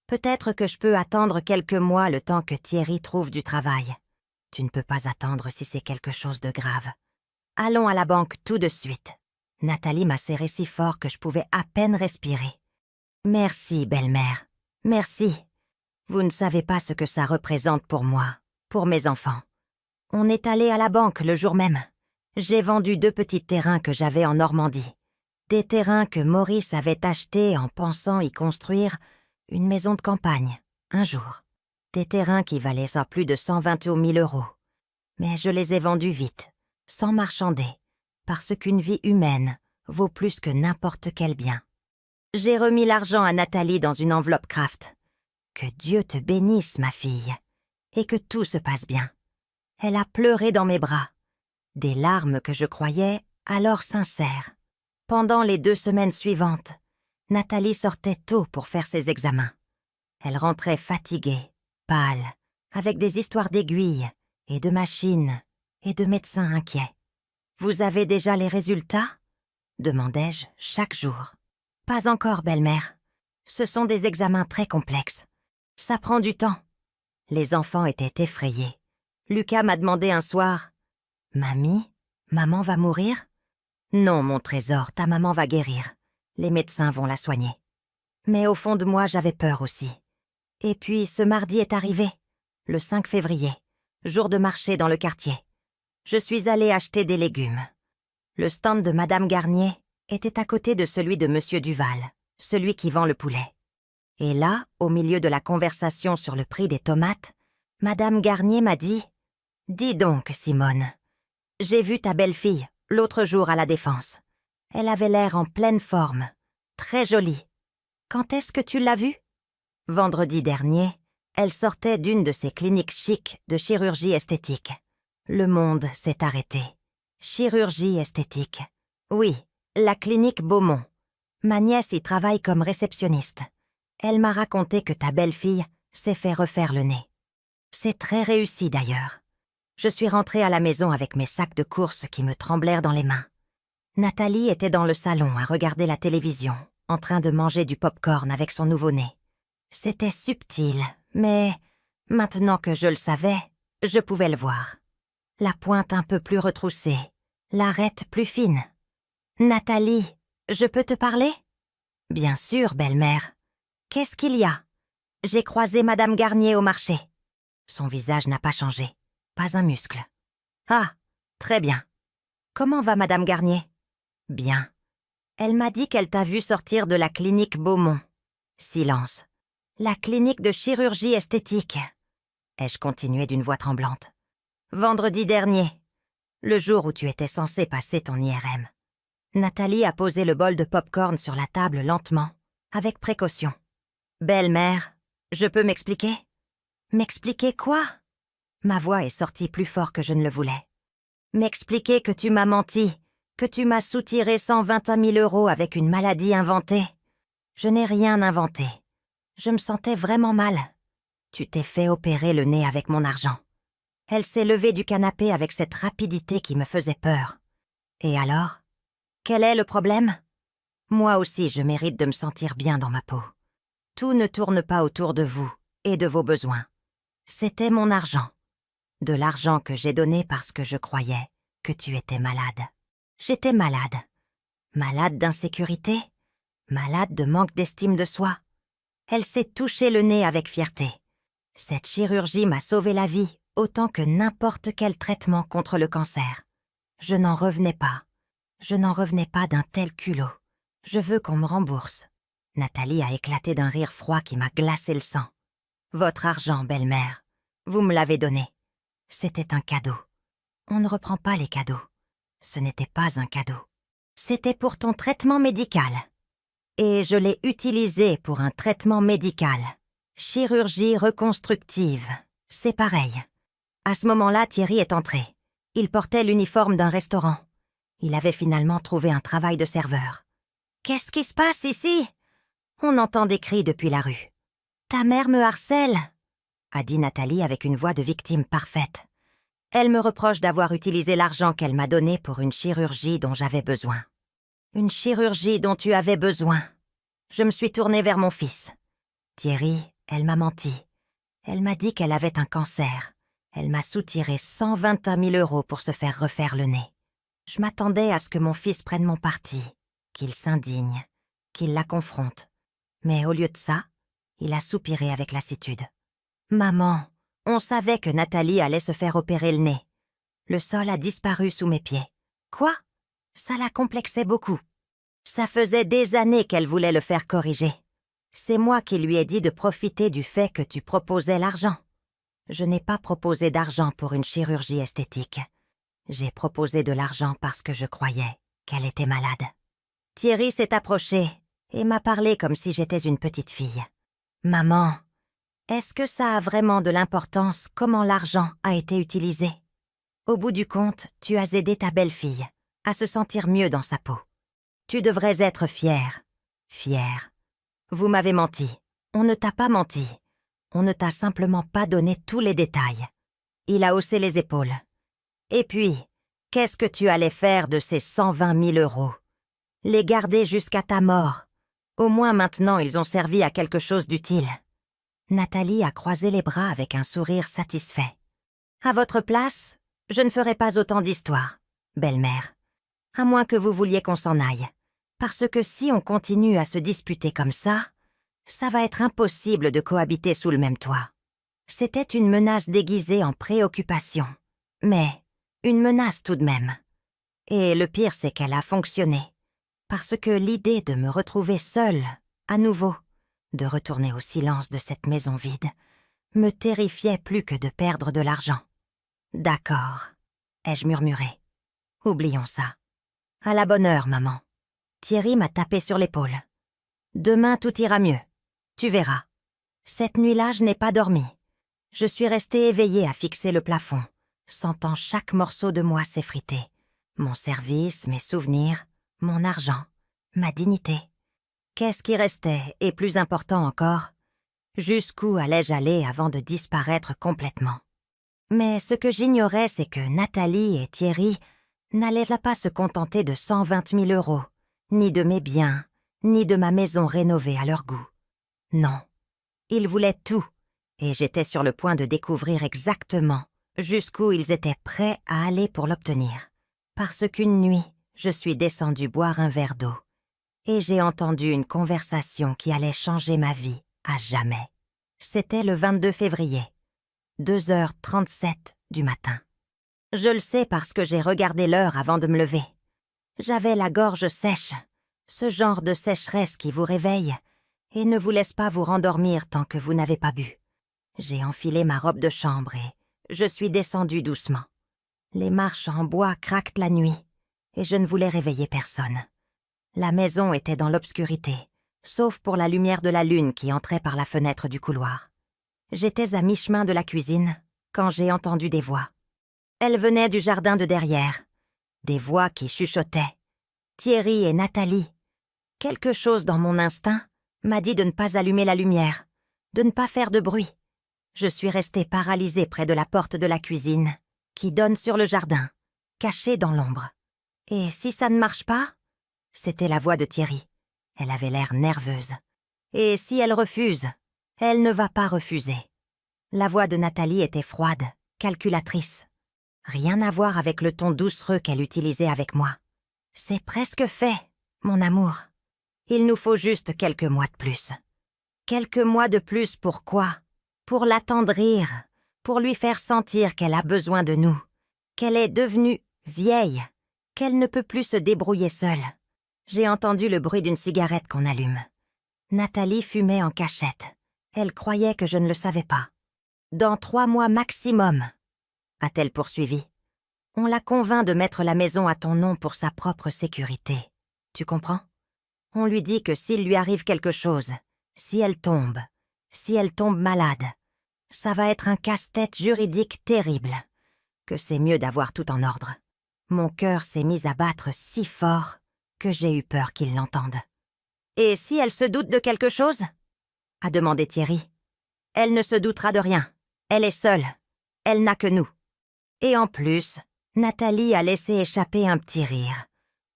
Peut-être que je peux attendre quelques mois le temps que Thierry trouve du travail. Tu ne peux pas attendre si c'est quelque chose de grave. Allons à la banque tout de suite. Nathalie m'a serré si fort que je pouvais à peine respirer. Merci, belle-mère. Merci. Vous ne savez pas ce que ça représente pour moi, pour mes enfants. On est allé à la banque le jour même. J'ai vendu 2 petits terrains que j'avais en Normandie. Des terrains que Maurice avait achetés en pensant y construire une maison de campagne, un jour. Des terrains qui valaient ça plus de 120 000 €. Mais je les ai vendus vite, sans marchander, parce qu'une vie humaine vaut plus que n'importe quel bien. J'ai remis l'argent à Nathalie dans une enveloppe Kraft. Que Dieu te bénisse, ma fille, et que tout se passe bien. Elle a pleuré dans mes bras, des larmes que je croyais alors sincères. Pendant les 2 semaines suivantes, Nathalie sortait tôt pour faire ses examens. Elle rentrait fatiguée, pâle, avec des histoires d'aiguilles et de machines et de médecins inquiets. « Vous avez déjà les résultats ?» demandai-je chaque jour. « Pas encore, belle-mère. Ce sont des examens très complexes. Ça prend du temps. » Les enfants étaient effrayés. Lucas m'a demandé un soir « Mamie, maman va mourir ?»« Non, mon trésor, ta maman va guérir. Les médecins vont la soigner. » Mais au fond de moi, j'avais peur aussi. Et puis, ce mardi est arrivé, le 5 février, jour de marché dans le quartier. Je suis allée acheter des légumes. Le stand de Madame Garnier était à côté de celui de Monsieur Duval, celui qui vend le poulet. Et là, au milieu de la conversation sur le prix des tomates, Madame Garnier m'a dit « Dis donc, Simone, j'ai vu ta belle-fille l'autre jour à la Défense. Elle avait l'air en pleine forme, très jolie. Quand est-ce que tu l'as vue ?» Vendredi dernier, elle sortait d'une de ces cliniques chics de chirurgie esthétique. Le monde s'est arrêté. Chirurgie esthétique. Oui, la clinique Beaumont. Ma nièce y travaille comme réceptionniste. Elle m'a raconté que ta belle-fille s'est fait refaire le nez. C'est très réussi d'ailleurs. Je suis rentrée à la maison avec mes sacs de courses qui me tremblèrent dans les mains. Nathalie était dans le salon à regarder la télévision, en train de manger du pop-corn avec son nouveau-né. C'était subtil, mais maintenant que je le savais, je pouvais le voir. La pointe un peu plus retroussée, l'arête plus fine. « Nathalie, je peux te parler ?»« Bien sûr, belle-mère. Qu'est-ce qu'il y a ? J'ai croisé Madame Garnier au marché. » Son visage n'a pas changé, pas un muscle. « Ah, très bien. Comment va Madame Garnier ? » « Bien. Elle m'a dit qu'elle t'a vu sortir de la clinique Beaumont. » Silence. « La clinique de chirurgie esthétique. » Ai-je continué d'une voix tremblante. « Vendredi dernier, le jour où tu étais censé passer ton IRM. » Nathalie a posé le bol de pop-corn sur la table lentement, avec précaution. « Belle-mère, je peux m'expliquer ?»« M'expliquer quoi ?» Ma voix est sortie plus fort que je ne le voulais. « M'expliquer que tu m'as menti, que tu m'as soutiré 121 000 € avec une maladie inventée. Je n'ai rien inventé. Je me sentais vraiment mal. Tu t'es fait opérer le nez avec mon argent. » Elle s'est levée du canapé avec cette rapidité qui me faisait peur. « Et alors ? Quel est le problème ? Moi aussi, je mérite de me sentir bien dans ma peau. Tout ne tourne pas autour de vous et de vos besoins. C'était mon argent. De l'argent que j'ai donné parce que je croyais que tu étais malade. J'étais malade. Malade d'insécurité, malade de manque d'estime de soi. Elle s'est touché le nez avec fierté. Cette chirurgie m'a sauvé la vie autant que n'importe quel traitement contre le cancer. Je n'en revenais pas. Je n'en revenais pas d'un tel culot. Je veux qu'on me rembourse. Nathalie a éclaté d'un rire froid qui m'a glacé le sang. Votre argent, belle-mère, vous me l'avez donné. C'était un cadeau. On ne reprend pas les cadeaux. Ce n'était pas un cadeau. C'était pour ton traitement médical. Et je l'ai utilisé pour un traitement médical. Chirurgie reconstructive. C'est pareil. À ce moment-là, Thierry est entré. Il portait l'uniforme d'un restaurant. Il avait finalement trouvé un travail de serveur. « Qu'est-ce qui se passe ici ?» On entend des cris depuis la rue. « Ta mère me harcèle !» a dit Nathalie avec une voix de victime parfaite. Elle me reproche d'avoir utilisé l'argent qu'elle m'a donné pour une chirurgie dont j'avais besoin. Une chirurgie dont tu avais besoin. Je me suis tournée vers mon fils. Thierry, elle m'a menti. Elle m'a dit qu'elle avait un cancer. Elle m'a soutiré 121 000 € pour se faire refaire le nez. Je m'attendais à ce que mon fils prenne mon parti, qu'il s'indigne, qu'il la confronte. Mais au lieu de ça, il a soupiré avec lassitude. « Maman, on savait que Nathalie allait se faire opérer le nez. Le sol a disparu sous mes pieds. Quoi ? Ça la complexait beaucoup. Ça faisait des années qu'elle voulait le faire corriger. C'est moi qui lui ai dit de profiter du fait que tu proposais l'argent. Je n'ai pas proposé d'argent pour une chirurgie esthétique. J'ai proposé de l'argent parce que je croyais qu'elle était malade. » Thierry s'est approché et m'a parlé comme si j'étais une petite fille. « Maman, est-ce que ça a vraiment de l'importance comment l'argent a été utilisé ? Au bout du compte, tu as aidé ta belle-fille à se sentir mieux dans sa peau. Tu devrais être fière. Fière. Vous m'avez menti. On ne t'a pas menti. On ne t'a simplement pas donné tous les détails. Il a haussé les épaules. Et puis, qu'est-ce que tu allais faire de ces 120 000 €? Les garder jusqu'à ta mort. Au moins maintenant, ils ont servi à quelque chose d'utile. Nathalie a croisé les bras avec un sourire satisfait. À votre place, je ne ferai pas autant d'histoires, belle-mère. À moins que vous vouliez qu'on s'en aille. Parce que si on continue à se disputer comme ça va être impossible de cohabiter sous le même toit. C'était une menace déguisée en préoccupation. Mais une menace tout de même. Et le pire, c'est qu'elle a fonctionné. Parce que l'idée de me retrouver seule, à nouveau, de retourner au silence de cette maison vide, me terrifiait plus que de perdre de l'argent. D'accord, ai-je murmuré. Oublions ça. À la bonne heure, maman. Thierry m'a tapé sur l'épaule. Demain, tout ira mieux. Tu verras. Cette nuit-là, je n'ai pas dormi. Je suis restée éveillée à fixer le plafond, sentant chaque morceau de moi s'effriter. Mon service, mes souvenirs, mon argent, ma dignité. Qu'est-ce qui restait, et plus important encore, jusqu'où allais-je aller avant de disparaître complètement? Mais ce que j'ignorais, c'est que Nathalie et Thierry n'allaient pas se contenter de 120 000 €, ni de mes biens, ni de ma maison rénovée à leur goût. Non, ils voulaient tout, et j'étais sur le point de découvrir exactement jusqu'où ils étaient prêts à aller pour l'obtenir. Parce qu'une nuit, je suis descendue boire un verre d'eau, et j'ai entendu une conversation qui allait changer ma vie à jamais. C'était le 22 février, 2h37 du matin. Je le sais parce que j'ai regardé l'heure avant de me lever. J'avais la gorge sèche, ce genre de sécheresse qui vous réveille et ne vous laisse pas vous rendormir tant que vous n'avez pas bu. J'ai enfilé ma robe de chambre et je suis descendue doucement. Les marches en bois craquent la nuit et je ne voulais réveiller personne. La maison était dans l'obscurité, sauf pour la lumière de la lune qui entrait par la fenêtre du couloir. J'étais à mi-chemin de la cuisine quand j'ai entendu des voix. Elles venaient du jardin de derrière. Des voix qui chuchotaient. Thierry et Nathalie. Quelque chose dans mon instinct m'a dit de ne pas allumer la lumière, de ne pas faire de bruit. Je suis restée paralysée près de la porte de la cuisine, qui donne sur le jardin, cachée dans l'ombre. Et si ça ne marche pas? C'était la voix de Thierry. Elle avait l'air nerveuse. Et si elle refuse? Elle ne va pas refuser. La voix de Nathalie était froide, calculatrice. Rien à voir avec le ton doucereux qu'elle utilisait avec moi. C'est presque fait, mon amour. Il nous faut juste quelques mois de plus. Quelques mois de plus pour quoi? Pour l'attendrir, pour lui faire sentir qu'elle a besoin de nous, qu'elle est devenue vieille, qu'elle ne peut plus se débrouiller seule. J'ai entendu le bruit d'une cigarette qu'on allume. Nathalie fumait en cachette. Elle croyait que je ne le savais pas. Dans 3 mois maximum, a-t-elle poursuivi. On la convainc de mettre la maison à ton nom pour sa propre sécurité. Tu comprends? On lui dit que s'il lui arrive quelque chose, si elle tombe malade, ça va être un casse-tête juridique terrible, que c'est mieux d'avoir tout en ordre. Mon cœur s'est mis à battre si fort que j'ai eu peur qu'il l'entende. « Et si elle se doute de quelque chose ?» a demandé Thierry. « Elle ne se doutera de rien. Elle est seule. Elle n'a que nous. » Et en plus, Nathalie a laissé échapper un petit rire.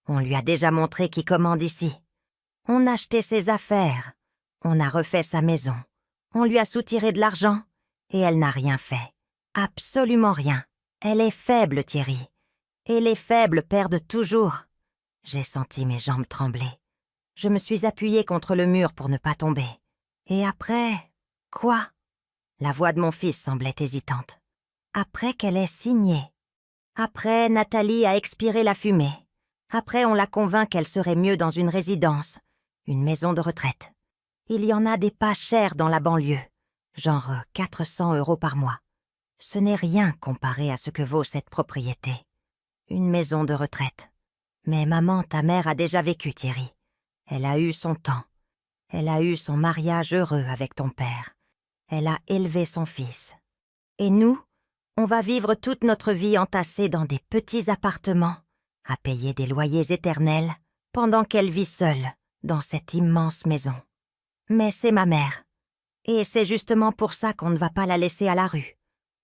On lui a déjà montré qui commande ici. On a acheté ses affaires. On a refait sa maison. On lui a soutiré de l'argent. Et elle n'a rien fait. Absolument rien. Elle est faible, Thierry. Et les faibles perdent toujours. J'ai senti mes jambes trembler. Je me suis appuyée contre le mur pour ne pas tomber. Et après, quoi? La voix de mon fils semblait hésitante. Après qu'elle ait signé. Après, Nathalie a expiré la fumée. Après, on la convainc qu'elle serait mieux dans une résidence, une maison de retraite. Il y en a des pas chers dans la banlieue, genre 400 € par mois. Ce n'est rien comparé à ce que vaut cette propriété. Une maison de retraite. Mais maman, ta mère a déjà vécu, Thierry. Elle a eu son temps. Elle a eu son mariage heureux avec ton père. Elle a élevé son fils. Et nous, on va vivre toute notre vie entassés dans des petits appartements, à payer des loyers éternels, pendant qu'elle vit seule dans cette immense maison. Mais c'est ma mère. Et c'est justement pour ça qu'on ne va pas la laisser à la rue.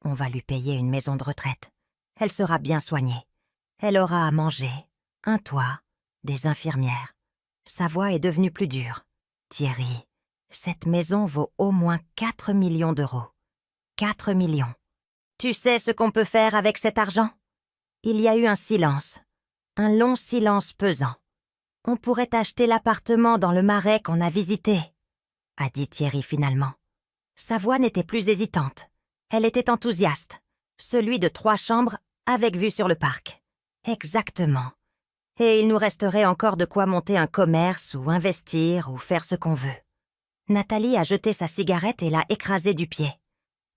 On va lui payer une maison de retraite. Elle sera bien soignée. Elle aura à manger, un toit, des infirmières. Sa voix est devenue plus dure. Thierry, cette maison vaut au moins 4 millions d'euros. 4 millions. Tu sais ce qu'on peut faire avec cet argent? Il y a eu un silence. Un long silence pesant. On pourrait acheter l'appartement dans le Marais qu'on a visité, a dit Thierry finalement. Sa voix n'était plus hésitante. Elle était enthousiaste. Celui de 3 chambres avec vue sur le parc. Exactement. Et il nous resterait encore de quoi monter un commerce ou investir ou faire ce qu'on veut. Nathalie a jeté sa cigarette et l'a écrasée du pied.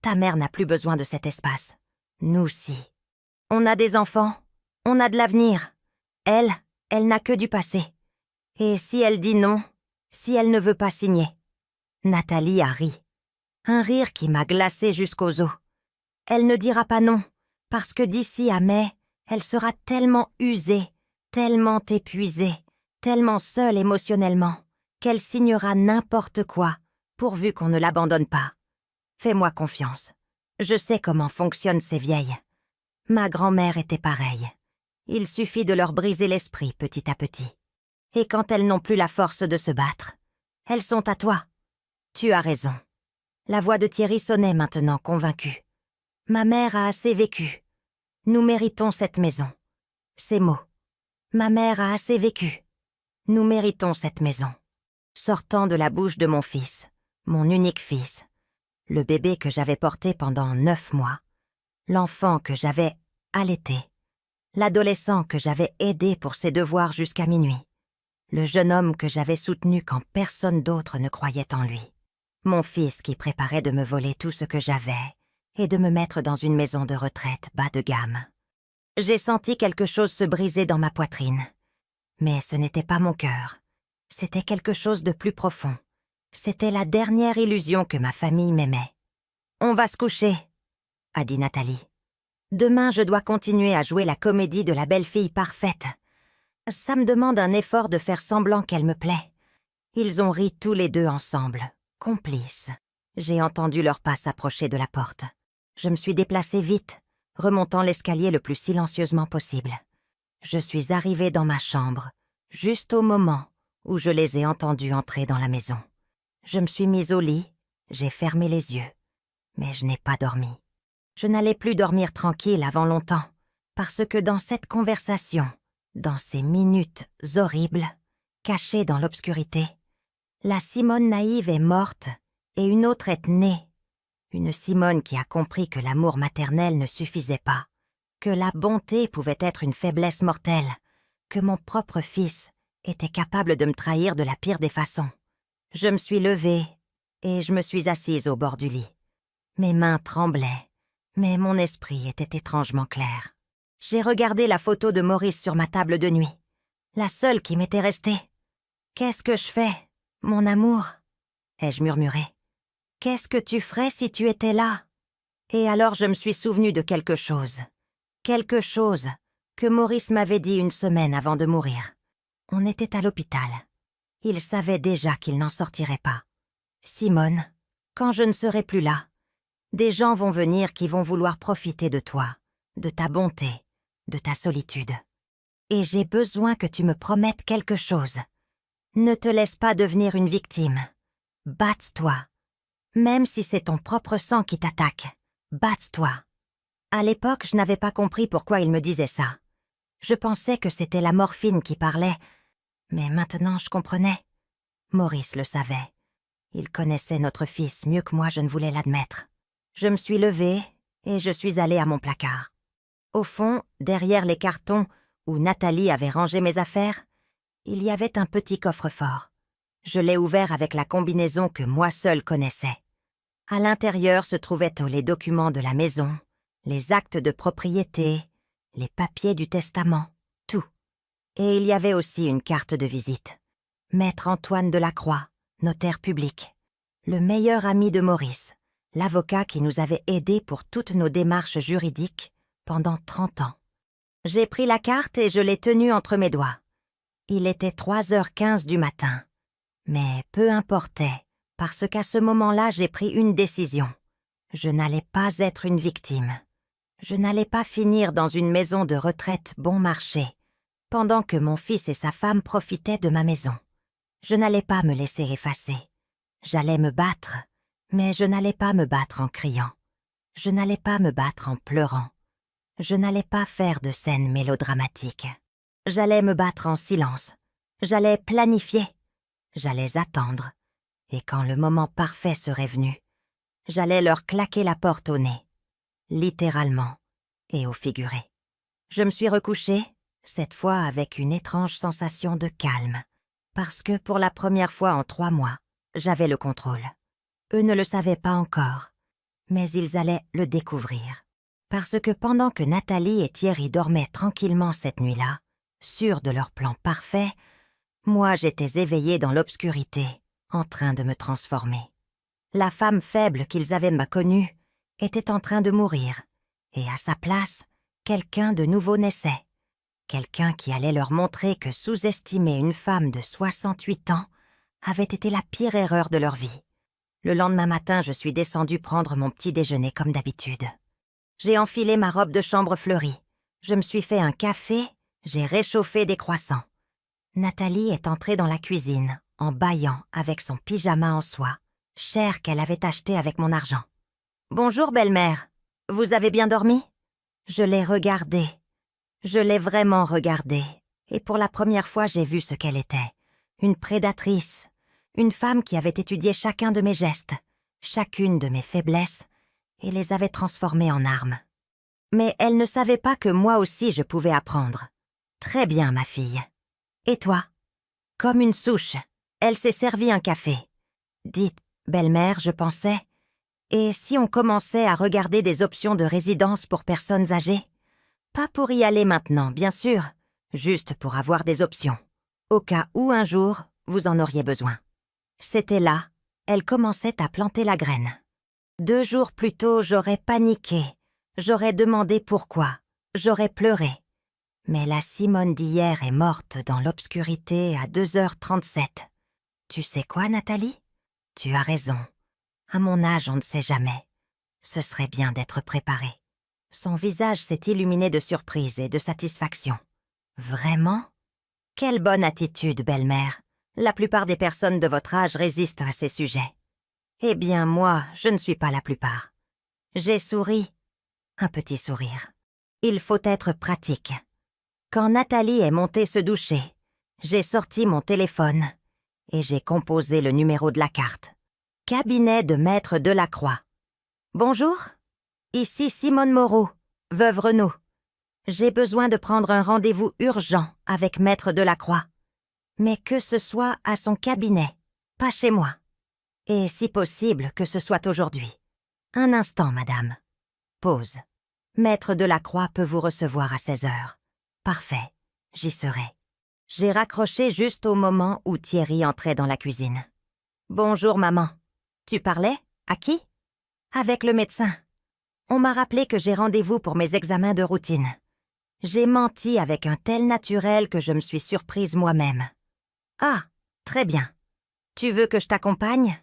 Ta mère n'a plus besoin de cet espace. Nous si. On a des enfants. On a de l'avenir. Elle n'a que du passé. Et si elle dit non, si elle ne veut pas signer? Nathalie a ri. Un rire qui m'a glacée jusqu'aux os. Elle ne dira pas non, parce que d'ici à mai, elle sera tellement usée, tellement épuisée, tellement seule émotionnellement, qu'elle signera n'importe quoi, pourvu qu'on ne l'abandonne pas. Fais-moi confiance. Je sais comment fonctionnent ces vieilles. Ma grand-mère était pareille. Il suffit de leur briser l'esprit petit à petit. Et quand elles n'ont plus la force de se battre, elles sont à toi. Tu as raison. La voix de Thierry sonnait maintenant, convaincue. Ma mère a assez vécu. Nous méritons cette maison. Ces mots. Ma mère a assez vécu. Nous méritons cette maison. Sortant de la bouche de mon fils, mon unique fils, le bébé que j'avais porté pendant 9 mois, l'enfant que j'avais allaité, l'adolescent que j'avais aidé pour ses devoirs jusqu'à minuit, le jeune homme que j'avais soutenu quand personne d'autre ne croyait en lui, mon fils qui préparait de me voler tout ce que j'avais et de me mettre dans une maison de retraite bas de gamme. J'ai senti quelque chose se briser dans ma poitrine. Mais ce n'était pas mon cœur. C'était quelque chose de plus profond. C'était la dernière illusion que ma famille m'aimait. « On va se coucher », a dit Nathalie. « Demain, je dois continuer à jouer la comédie de la belle-fille parfaite. Ça me demande un effort de faire semblant qu'elle me plaît. » Ils ont ri tous les deux ensemble, complices. J'ai entendu leurs pas s'approcher de la porte. Je me suis déplacée vite, remontant l'escalier le plus silencieusement possible. Je suis arrivée dans ma chambre, juste au moment où je les ai entendus entrer dans la maison. Je me suis mise au lit, j'ai fermé les yeux, mais je n'ai pas dormi. Je n'allais plus dormir tranquille avant longtemps, parce que dans cette conversation, dans ces minutes horribles, cachées dans l'obscurité, la Simone naïve est morte et une autre est née. Une Simone qui a compris que l'amour maternel ne suffisait pas, que la bonté pouvait être une faiblesse mortelle, que mon propre fils était capable de me trahir de la pire des façons. Je me suis levée et je me suis assise au bord du lit. Mes mains tremblaient, mais mon esprit était étrangement clair. J'ai regardé la photo de Maurice sur ma table de nuit, la seule qui m'était restée. « Qu'est-ce que je fais, mon amour ?» ai-je murmuré. « Qu'est-ce que tu ferais si tu étais là ?» Et alors je me suis souvenue de quelque chose. Quelque chose que Maurice m'avait dit une semaine avant de mourir. On était à l'hôpital. Il savait déjà qu'il n'en sortirait pas. « Simone, quand je ne serai plus là, des gens vont venir qui vont vouloir profiter de toi, de ta bonté, de ta solitude. Et j'ai besoin que tu me promettes quelque chose. Ne te laisse pas devenir une victime. Batte-toi. Même si c'est ton propre sang qui t'attaque, batte-toi. » À l'époque, je n'avais pas compris pourquoi il me disait ça. Je pensais que c'était la morphine qui parlait, mais maintenant je comprenais. Maurice le savait. Il connaissait notre fils mieux que moi je ne voulais l'admettre. Je me suis levée et je suis allée à mon placard. Au fond, derrière les cartons où Nathalie avait rangé mes affaires, il y avait un petit coffre-fort. Je l'ai ouvert avec la combinaison que moi seule connaissais. À l'intérieur se trouvaient tous les documents de la maison, les actes de propriété, les papiers du testament, tout. Et il y avait aussi une carte de visite. Maître Antoine Delacroix, notaire public, le meilleur ami de Maurice, l'avocat qui nous avait aidés pour toutes nos démarches juridiques pendant 30 ans. J'ai pris la carte et je l'ai tenue entre mes doigts. Il était 3h15 du matin. Mais peu importait, parce qu'à ce moment-là, j'ai pris une décision. Je n'allais pas être une victime. Je n'allais pas finir dans une maison de retraite bon marché, pendant que mon fils et sa femme profitaient de ma maison. Je n'allais pas me laisser effacer. J'allais me battre, mais je n'allais pas me battre en criant. Je n'allais pas me battre en pleurant. Je n'allais pas faire de scènes mélodramatiques. J'allais me battre en silence. J'allais planifier. J'allais attendre. Et quand le moment parfait serait venu, j'allais leur claquer la porte au nez. Littéralement et au figuré. Je me suis recouchée, cette fois avec une étrange sensation de calme, parce que pour la première fois en 3 mois, j'avais le contrôle. Eux ne le savaient pas encore, mais ils allaient le découvrir. Parce que pendant que Nathalie et Thierry dormaient tranquillement cette nuit-là, sûrs de leur plan parfait, moi j'étais éveillée dans l'obscurité, en train de me transformer. La femme faible qu'ils avaient connue était en train de mourir, et à sa place, quelqu'un de nouveau naissait. Quelqu'un qui allait leur montrer que sous-estimer une femme de 68 ans avait été la pire erreur de leur vie. Le lendemain matin, je suis descendue prendre mon petit déjeuner comme d'habitude. J'ai enfilé ma robe de chambre fleurie. Je me suis fait un café, j'ai réchauffé des croissants. Nathalie est entrée dans la cuisine, en bâillant avec son pyjama en soie, cher qu'elle avait acheté avec mon argent. « Bonjour, belle-mère. Vous avez bien dormi ?» Je l'ai regardée. Je l'ai vraiment regardée. Et pour la première fois, j'ai vu ce qu'elle était. Une prédatrice. Une femme qui avait étudié chacun de mes gestes, chacune de mes faiblesses, et les avait transformées en armes. Mais elle ne savait pas que moi aussi je pouvais apprendre. Très bien, ma fille. Et toi? Comme une souche, elle s'est servi un café. Dites, belle-mère, je pensais, et si on commençait à regarder des options de résidence pour personnes âgées? Pas pour y aller maintenant, bien sûr, juste pour avoir des options, au cas où un jour, vous en auriez besoin. C'était là, elle commençait à planter la graine. 2 jours plus tôt, j'aurais paniqué, j'aurais demandé pourquoi, j'aurais pleuré. Mais la Simone d'hier est morte dans l'obscurité à 2h37. Tu sais quoi, Nathalie? Tu as raison. À mon âge, on ne sait jamais. Ce serait bien d'être préparé. Son visage s'est illuminé de surprise et de satisfaction. Vraiment? Quelle bonne attitude, belle-mère. La plupart des personnes de votre âge résistent à ces sujets. Eh bien, moi, je ne suis pas la plupart. J'ai souri. Un petit sourire. Il faut être pratique. Quand Nathalie est montée se doucher, j'ai sorti mon téléphone et j'ai composé le numéro de la carte. Cabinet de Maître Delacroix. Bonjour, ici Simone Moreau, veuve Renaud. J'ai besoin de prendre un rendez-vous urgent avec Maître Delacroix. Mais que ce soit à son cabinet, pas chez moi. Et si possible, que ce soit aujourd'hui. Un instant, madame. Pause. Maître Delacroix peut vous recevoir à 16h. Parfait, j'y serai. J'ai raccroché juste au moment où Thierry entrait dans la cuisine. Bonjour, maman. Tu parlais? À qui? Avec le médecin. On m'a rappelé que j'ai rendez-vous pour mes examens de routine. J'ai menti avec un tel naturel que je me suis surprise moi-même. Ah, très bien. Tu veux que je t'accompagne?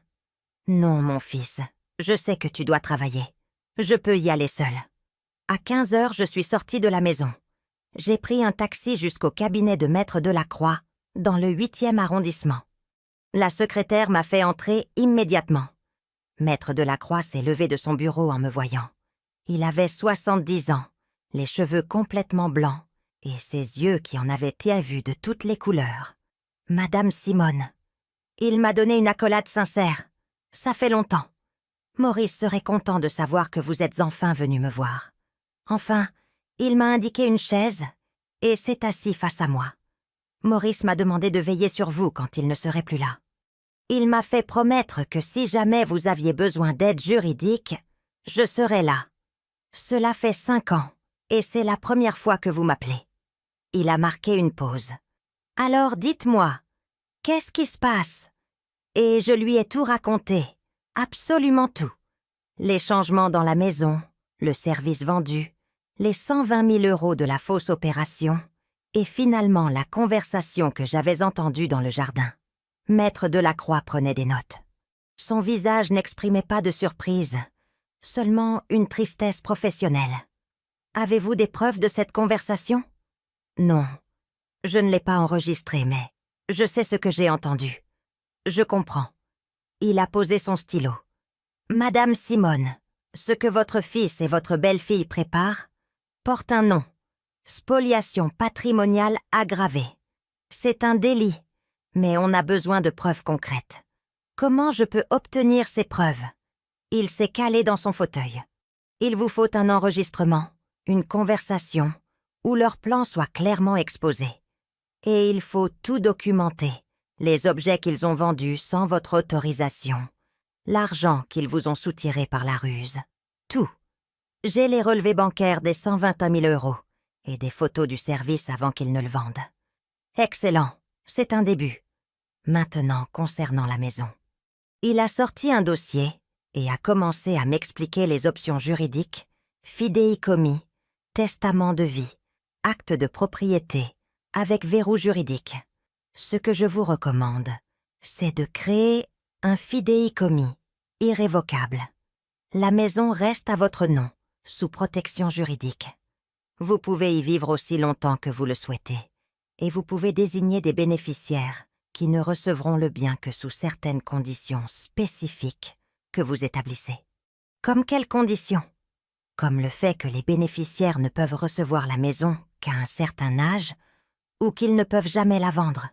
Non, mon fils. Je sais que tu dois travailler. Je peux y aller seule. À 15h, je suis sortie de la maison. J'ai pris un taxi jusqu'au cabinet de Maître Delacroix, dans le 8e arrondissement. La secrétaire m'a fait entrer immédiatement. Maître Delacroix s'est levé de son bureau en me voyant. Il avait 70 ans, les cheveux complètement blancs, et ses yeux qui en avaient été vus de toutes les couleurs. Madame Simone. Il m'a donné une accolade sincère. Ça fait longtemps. Maurice serait content de savoir que vous êtes enfin venu me voir. Enfin, il m'a indiqué une chaise et s'est assis face à moi. Maurice m'a demandé de veiller sur vous quand il ne serait plus là. Il m'a fait promettre que si jamais vous aviez besoin d'aide juridique, je serais là. Cela fait 5 ans et c'est la première fois que vous m'appelez. Il a marqué une pause. Alors dites-moi, qu'est-ce qui se passe? Et je lui ai tout raconté, absolument tout. Les changements dans la maison, le service vendu, les 120 000 € de la fausse opération et finalement la conversation que j'avais entendue dans le jardin. Maître Delacroix prenait des notes. Son visage n'exprimait pas de surprise, seulement une tristesse professionnelle. Avez-vous des preuves de cette conversation? Non, je ne l'ai pas enregistrée, mais je sais ce que j'ai entendu. Je comprends. Il a posé son stylo. Madame Simone, ce que votre fils et votre belle-fille préparent porte un nom. Spoliation patrimoniale aggravée. C'est un délit, mais on a besoin de preuves concrètes. Comment je peux obtenir ces preuves? Il s'est calé dans son fauteuil. Il vous faut un enregistrement, une conversation, où leurs plans soient clairement exposés. Et il faut tout documenter, les objets qu'ils ont vendus sans votre autorisation, l'argent qu'ils vous ont soutiré par la ruse, tout. J'ai les relevés bancaires des 121 000 € et des photos du service avant qu'ils ne le vendent. Excellent, c'est un début. Maintenant, concernant la maison. Il a sorti un dossier et a commencé à m'expliquer les options juridiques, fidéicommis, testament de vie, acte de propriété, avec verrou juridique. Ce que je vous recommande, c'est de créer un fidéicommis irrévocable. La maison reste à votre nom, sous protection juridique. Vous pouvez y vivre aussi longtemps que vous le souhaitez, et vous pouvez désigner des bénéficiaires qui ne recevront le bien que sous certaines conditions spécifiques que vous établissez. Comme quelles conditions? Comme le fait que les bénéficiaires ne peuvent recevoir la maison qu'à un certain âge, ou qu'ils ne peuvent jamais la vendre,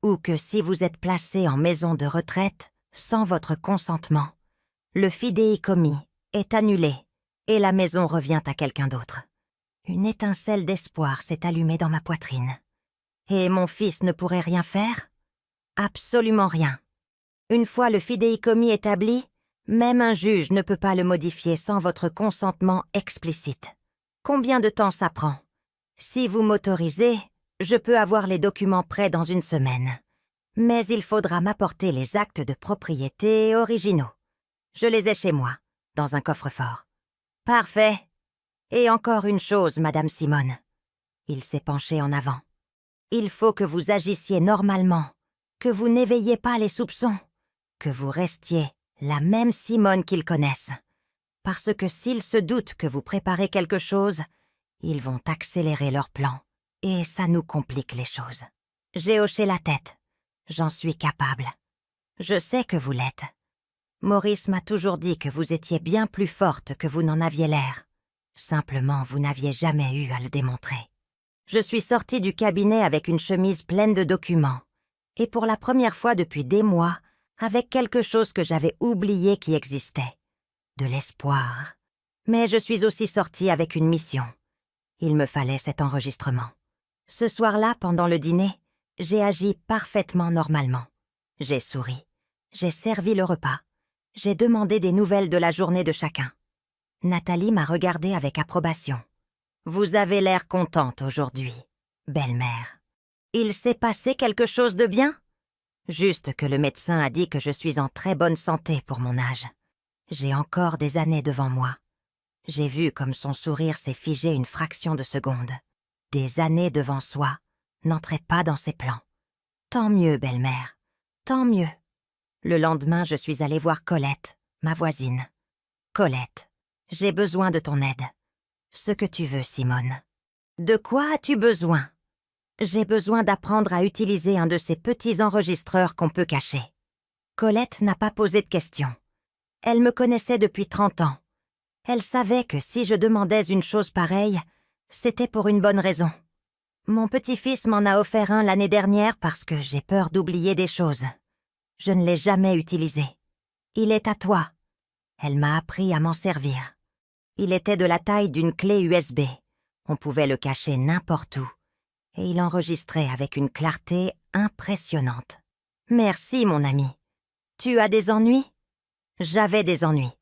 ou que si vous êtes placé en maison de retraite sans votre consentement, le fidéicommis est annulé et la maison revient à quelqu'un d'autre. Une étincelle d'espoir s'est allumée dans ma poitrine. Et mon fils ne pourrait rien faire? Absolument rien. Une fois le fidéicommis établi, même un juge ne peut pas le modifier sans votre consentement explicite. Combien de temps ça prend? Si vous m'autorisez, je peux avoir les documents prêts dans une semaine. Mais il faudra m'apporter les actes de propriété originaux. Je les ai chez moi, dans un coffre-fort. Parfait. Et encore une chose, Madame Simone. Il s'est penché en avant. Il faut que vous agissiez normalement, que vous n'éveilliez pas les soupçons, que vous restiez la même Simone qu'ils connaissent. Parce que s'ils se doutent que vous préparez quelque chose, ils vont accélérer leur plan. Et ça nous complique les choses. J'ai hoché la tête. J'en suis capable. Je sais que vous l'êtes. Maurice m'a toujours dit que vous étiez bien plus forte que vous n'en aviez l'air. Simplement, vous n'aviez jamais eu à le démontrer. Je suis sortie du cabinet avec une chemise pleine de documents, et pour la première fois depuis des mois, avec quelque chose que j'avais oublié qui existait. De l'espoir. Mais je suis aussi sortie avec une mission. Il me fallait cet enregistrement. Ce soir-là, pendant le dîner, j'ai agi parfaitement normalement. J'ai souri. J'ai servi le repas. J'ai demandé des nouvelles de la journée de chacun. Nathalie m'a regardée avec approbation. « Vous avez l'air contente aujourd'hui, belle-mère. Il s'est passé quelque chose de bien? Juste que le médecin a dit que je suis en très bonne santé pour mon âge. J'ai encore des années devant moi. J'ai vu comme son sourire s'est figé une fraction de seconde. Des années devant soi n'entraient pas dans ses plans. Tant mieux, belle-mère, tant mieux. Le lendemain, je suis allée voir Colette, ma voisine. Colette, j'ai besoin de ton aide. Ce que tu veux, Simone. De quoi as-tu besoin? J'ai besoin d'apprendre à utiliser un de ces petits enregistreurs qu'on peut cacher. Colette n'a pas posé de questions. Elle me connaissait depuis 30 ans. Elle savait que si je demandais une chose pareille, c'était pour une bonne raison. Mon petit-fils m'en a offert un l'année dernière parce que j'ai peur d'oublier des choses. Je ne l'ai jamais utilisé. Il est à toi. Elle m'a appris à m'en servir. Il était de la taille d'une clé USB. On pouvait le cacher n'importe où. Et il enregistrait avec une clarté impressionnante. Merci, mon ami. Tu as des ennuis? J'avais des ennuis.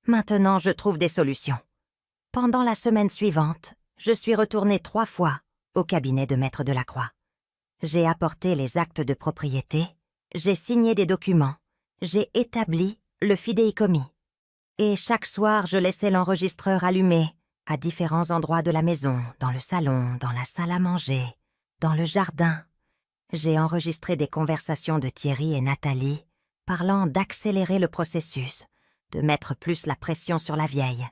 Maintenant, je trouve des solutions. Pendant la semaine suivante, je suis retournée 3 fois au cabinet de Maître Delacroix. J'ai apporté les actes de propriété, j'ai signé des documents, j'ai établi le fidéicommis. Et chaque soir, je laissais l'enregistreur allumé à différents endroits de la maison, dans le salon, dans la salle à manger, dans le jardin, j'ai enregistré des conversations de Thierry et Nathalie parlant d'accélérer le processus, de mettre plus la pression sur la vieille,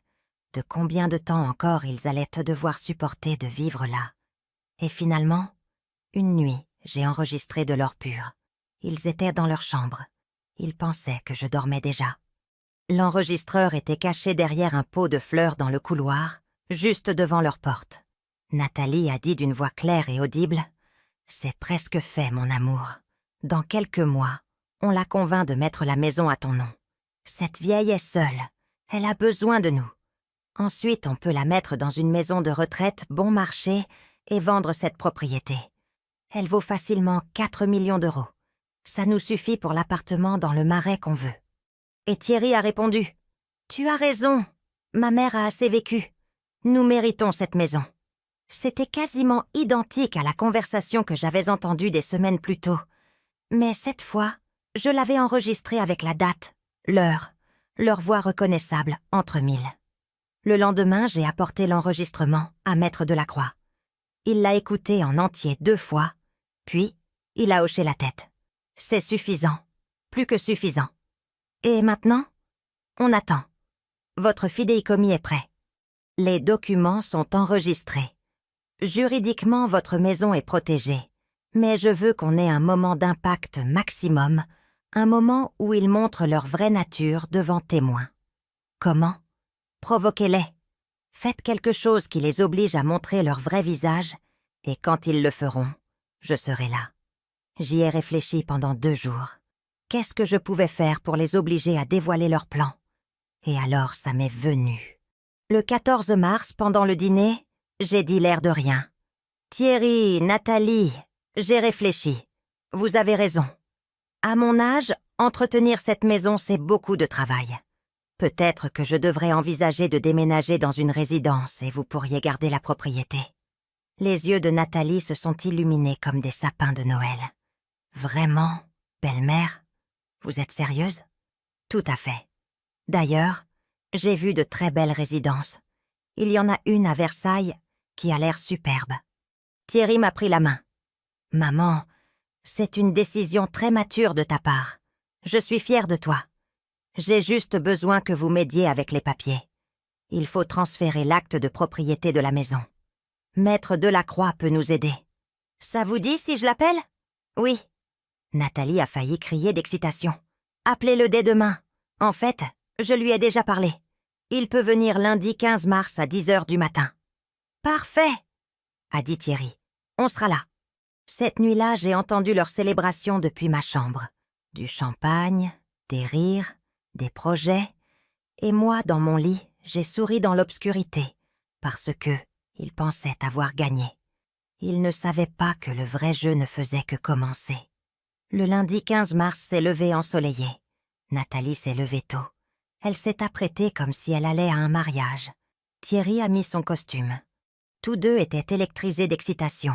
de combien de temps encore ils allaient devoir supporter de vivre là. Et finalement, une nuit, j'ai enregistré de l'or pur. Ils étaient dans leur chambre. Ils pensaient que je dormais déjà. L'enregistreur était caché derrière un pot de fleurs dans le couloir, juste devant leur porte. Nathalie a dit d'une voix claire et audible « C'est presque fait, mon amour. Dans quelques mois, on la convainc de mettre la maison à ton nom. Cette vieille est seule. Elle a besoin de nous. Ensuite, on peut la mettre dans une maison de retraite bon marché et vendre cette propriété. Elle vaut facilement 4 millions d'euros. Ça nous suffit pour l'appartement dans le Marais qu'on veut. » Et Thierry a répondu « Tu as raison. Ma mère a assez vécu. Nous méritons cette maison. » C'était quasiment identique à la conversation que j'avais entendue des semaines plus tôt. Mais cette fois, je l'avais enregistrée avec la date, l'heure, leur voix reconnaissable entre mille. Le lendemain, j'ai apporté l'enregistrement à Maître Delacroix. Il l'a écouté en entier 2 fois, puis il a hoché la tête. C'est suffisant, plus que suffisant. Et maintenant, on attend. Votre fidéicommis est prêt. Les documents sont enregistrés. Juridiquement, votre maison est protégée, mais je veux qu'on ait un moment d'impact maximum, un moment où ils montrent leur vraie nature devant témoins. Comment? Provoquez-les. Faites quelque chose qui les oblige à montrer leur vrai visage, et quand ils le feront, je serai là. J'y ai réfléchi pendant 2 jours. Qu'est-ce que je pouvais faire pour les obliger à dévoiler leur plan? Et alors ça m'est venu. Le 14 mars, pendant le dîner, j'ai dit l'air de rien. « Thierry, Nathalie, j'ai réfléchi. Vous avez raison. À mon âge, entretenir cette maison, c'est beaucoup de travail. Peut-être que je devrais envisager de déménager dans une résidence et vous pourriez garder la propriété. » Les yeux de Nathalie se sont illuminés comme des sapins de Noël. « Vraiment, belle-mère? Vous êtes sérieuse? » « Tout à fait. D'ailleurs, j'ai vu de très belles résidences. Il y en a une à Versailles qui a l'air superbe. » Thierry m'a pris la main. « Maman, c'est une décision très mature de ta part. Je suis fière de toi. J'ai juste besoin que vous m'aidiez avec les papiers. Il faut transférer l'acte de propriété de la maison. Maître Delacroix peut nous aider. Ça vous dit si je l'appelle? Oui. » Nathalie a failli crier d'excitation. « Appelez-le dès demain. En fait, je lui ai déjà parlé. Il peut venir lundi 15 mars à 10h du matin. »« Parfait !» a dit Thierry. « On sera là. » Cette nuit-là, j'ai entendu leur célébration depuis ma chambre. Du champagne, des rires, des projets. Et moi, dans mon lit, j'ai souri dans l'obscurité, parce que ils pensaient avoir gagné. Ils ne savaient pas que le vrai jeu ne faisait que commencer. Le lundi 15 mars s'est levé ensoleillé. Nathalie s'est levée tôt. Elle s'est apprêtée comme si elle allait à un mariage. Thierry a mis son costume. Tous deux étaient électrisés d'excitation.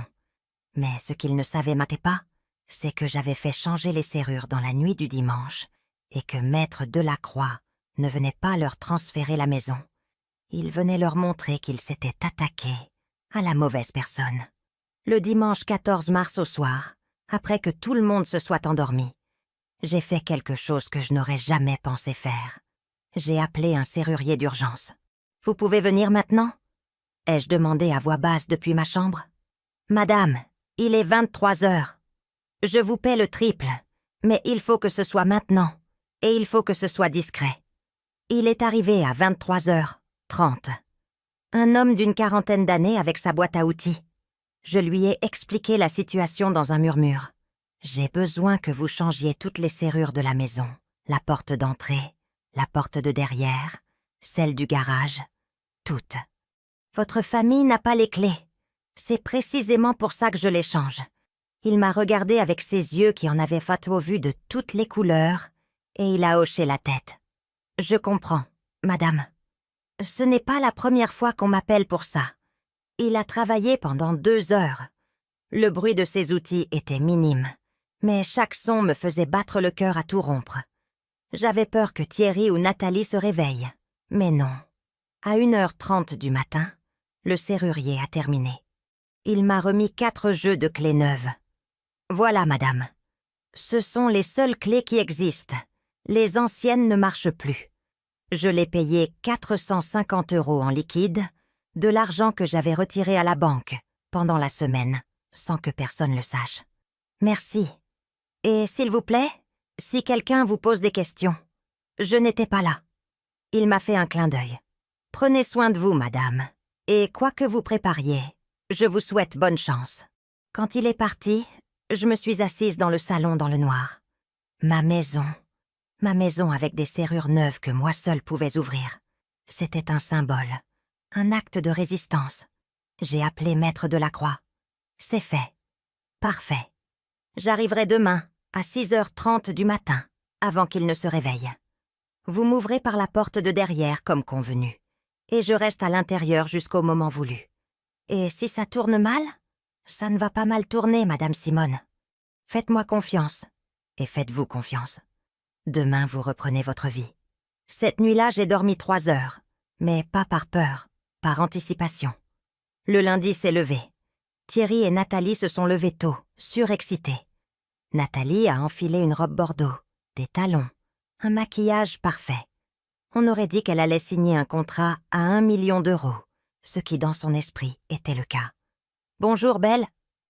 Mais ce qu'ils ne savaient pas, c'est que j'avais fait changer les serrures dans la nuit du dimanche et que Maître Delacroix ne venait pas leur transférer la maison. Il venait leur montrer qu'il s'était attaqué à la mauvaise personne. Le dimanche 14 mars au soir, après que tout le monde se soit endormi, j'ai fait quelque chose que je n'aurais jamais pensé faire. J'ai appelé un serrurier d'urgence. « Vous pouvez venir maintenant ?» ai-je demandé à voix basse depuis ma chambre. « Madame, il est 23h. Je vous paie le triple, mais il faut que ce soit maintenant, et il faut que ce soit discret. » Il est arrivé à 23h30. Un homme d'une 40aine d'années avec sa boîte à outils. Je lui ai expliqué la situation dans un murmure. « J'ai besoin que vous changiez toutes les serrures de la maison, la porte d'entrée, la porte de derrière, celle du garage, toutes. Votre famille n'a pas les clés. C'est précisément pour ça que je les change. » Il m'a regardé avec ses yeux qui en avaient fatwa vu de toutes les couleurs, et il a hoché la tête. « Je comprends, madame. Ce n'est pas la première fois qu'on m'appelle pour ça. Il a travaillé pendant 2 heures. Le bruit de ses outils était minime, mais chaque son me faisait battre le cœur à tout rompre. J'avais peur que Thierry ou Nathalie se réveillent, mais non. À 1h30 du matin, le serrurier a terminé. Il m'a remis 4 jeux de clés neuves. Voilà, madame. Ce sont les seules clés qui existent. Les anciennes ne marchent plus. Je l'ai payé 450 € en liquide, de l'argent que j'avais retiré à la banque pendant la semaine, sans que personne le sache. Merci. Et s'il vous plaît, si quelqu'un vous pose des questions, je n'étais pas là. Il m'a fait un clin d'œil. Prenez soin de vous, madame. Et quoi que vous prépariez, je vous souhaite bonne chance. Quand il est parti, je me suis assise dans le salon dans le noir. Ma maison avec des serrures neuves que moi seule pouvais ouvrir. C'était un symbole, un acte de résistance. J'ai appelé Maître Delacroix. C'est fait. Parfait. J'arriverai demain, à 6h30 du matin, avant qu'il ne se réveille. Vous m'ouvrez par la porte de derrière comme convenu, et je reste à l'intérieur jusqu'au moment voulu. Et si ça tourne mal, ça ne va pas mal tourner, Madame Simone. Faites-moi confiance, et faites-vous confiance. Demain, vous reprenez votre vie. Cette nuit-là, j'ai dormi 3 heures, mais pas par peur, par anticipation. Le lundi s'est levé. Thierry et Nathalie se sont levés tôt, surexcités. Nathalie a enfilé une robe bordeaux, des talons, un maquillage parfait. On aurait dit qu'elle allait signer un contrat à 1 million d'euros, ce qui dans son esprit était le cas. « Bonjour, belle »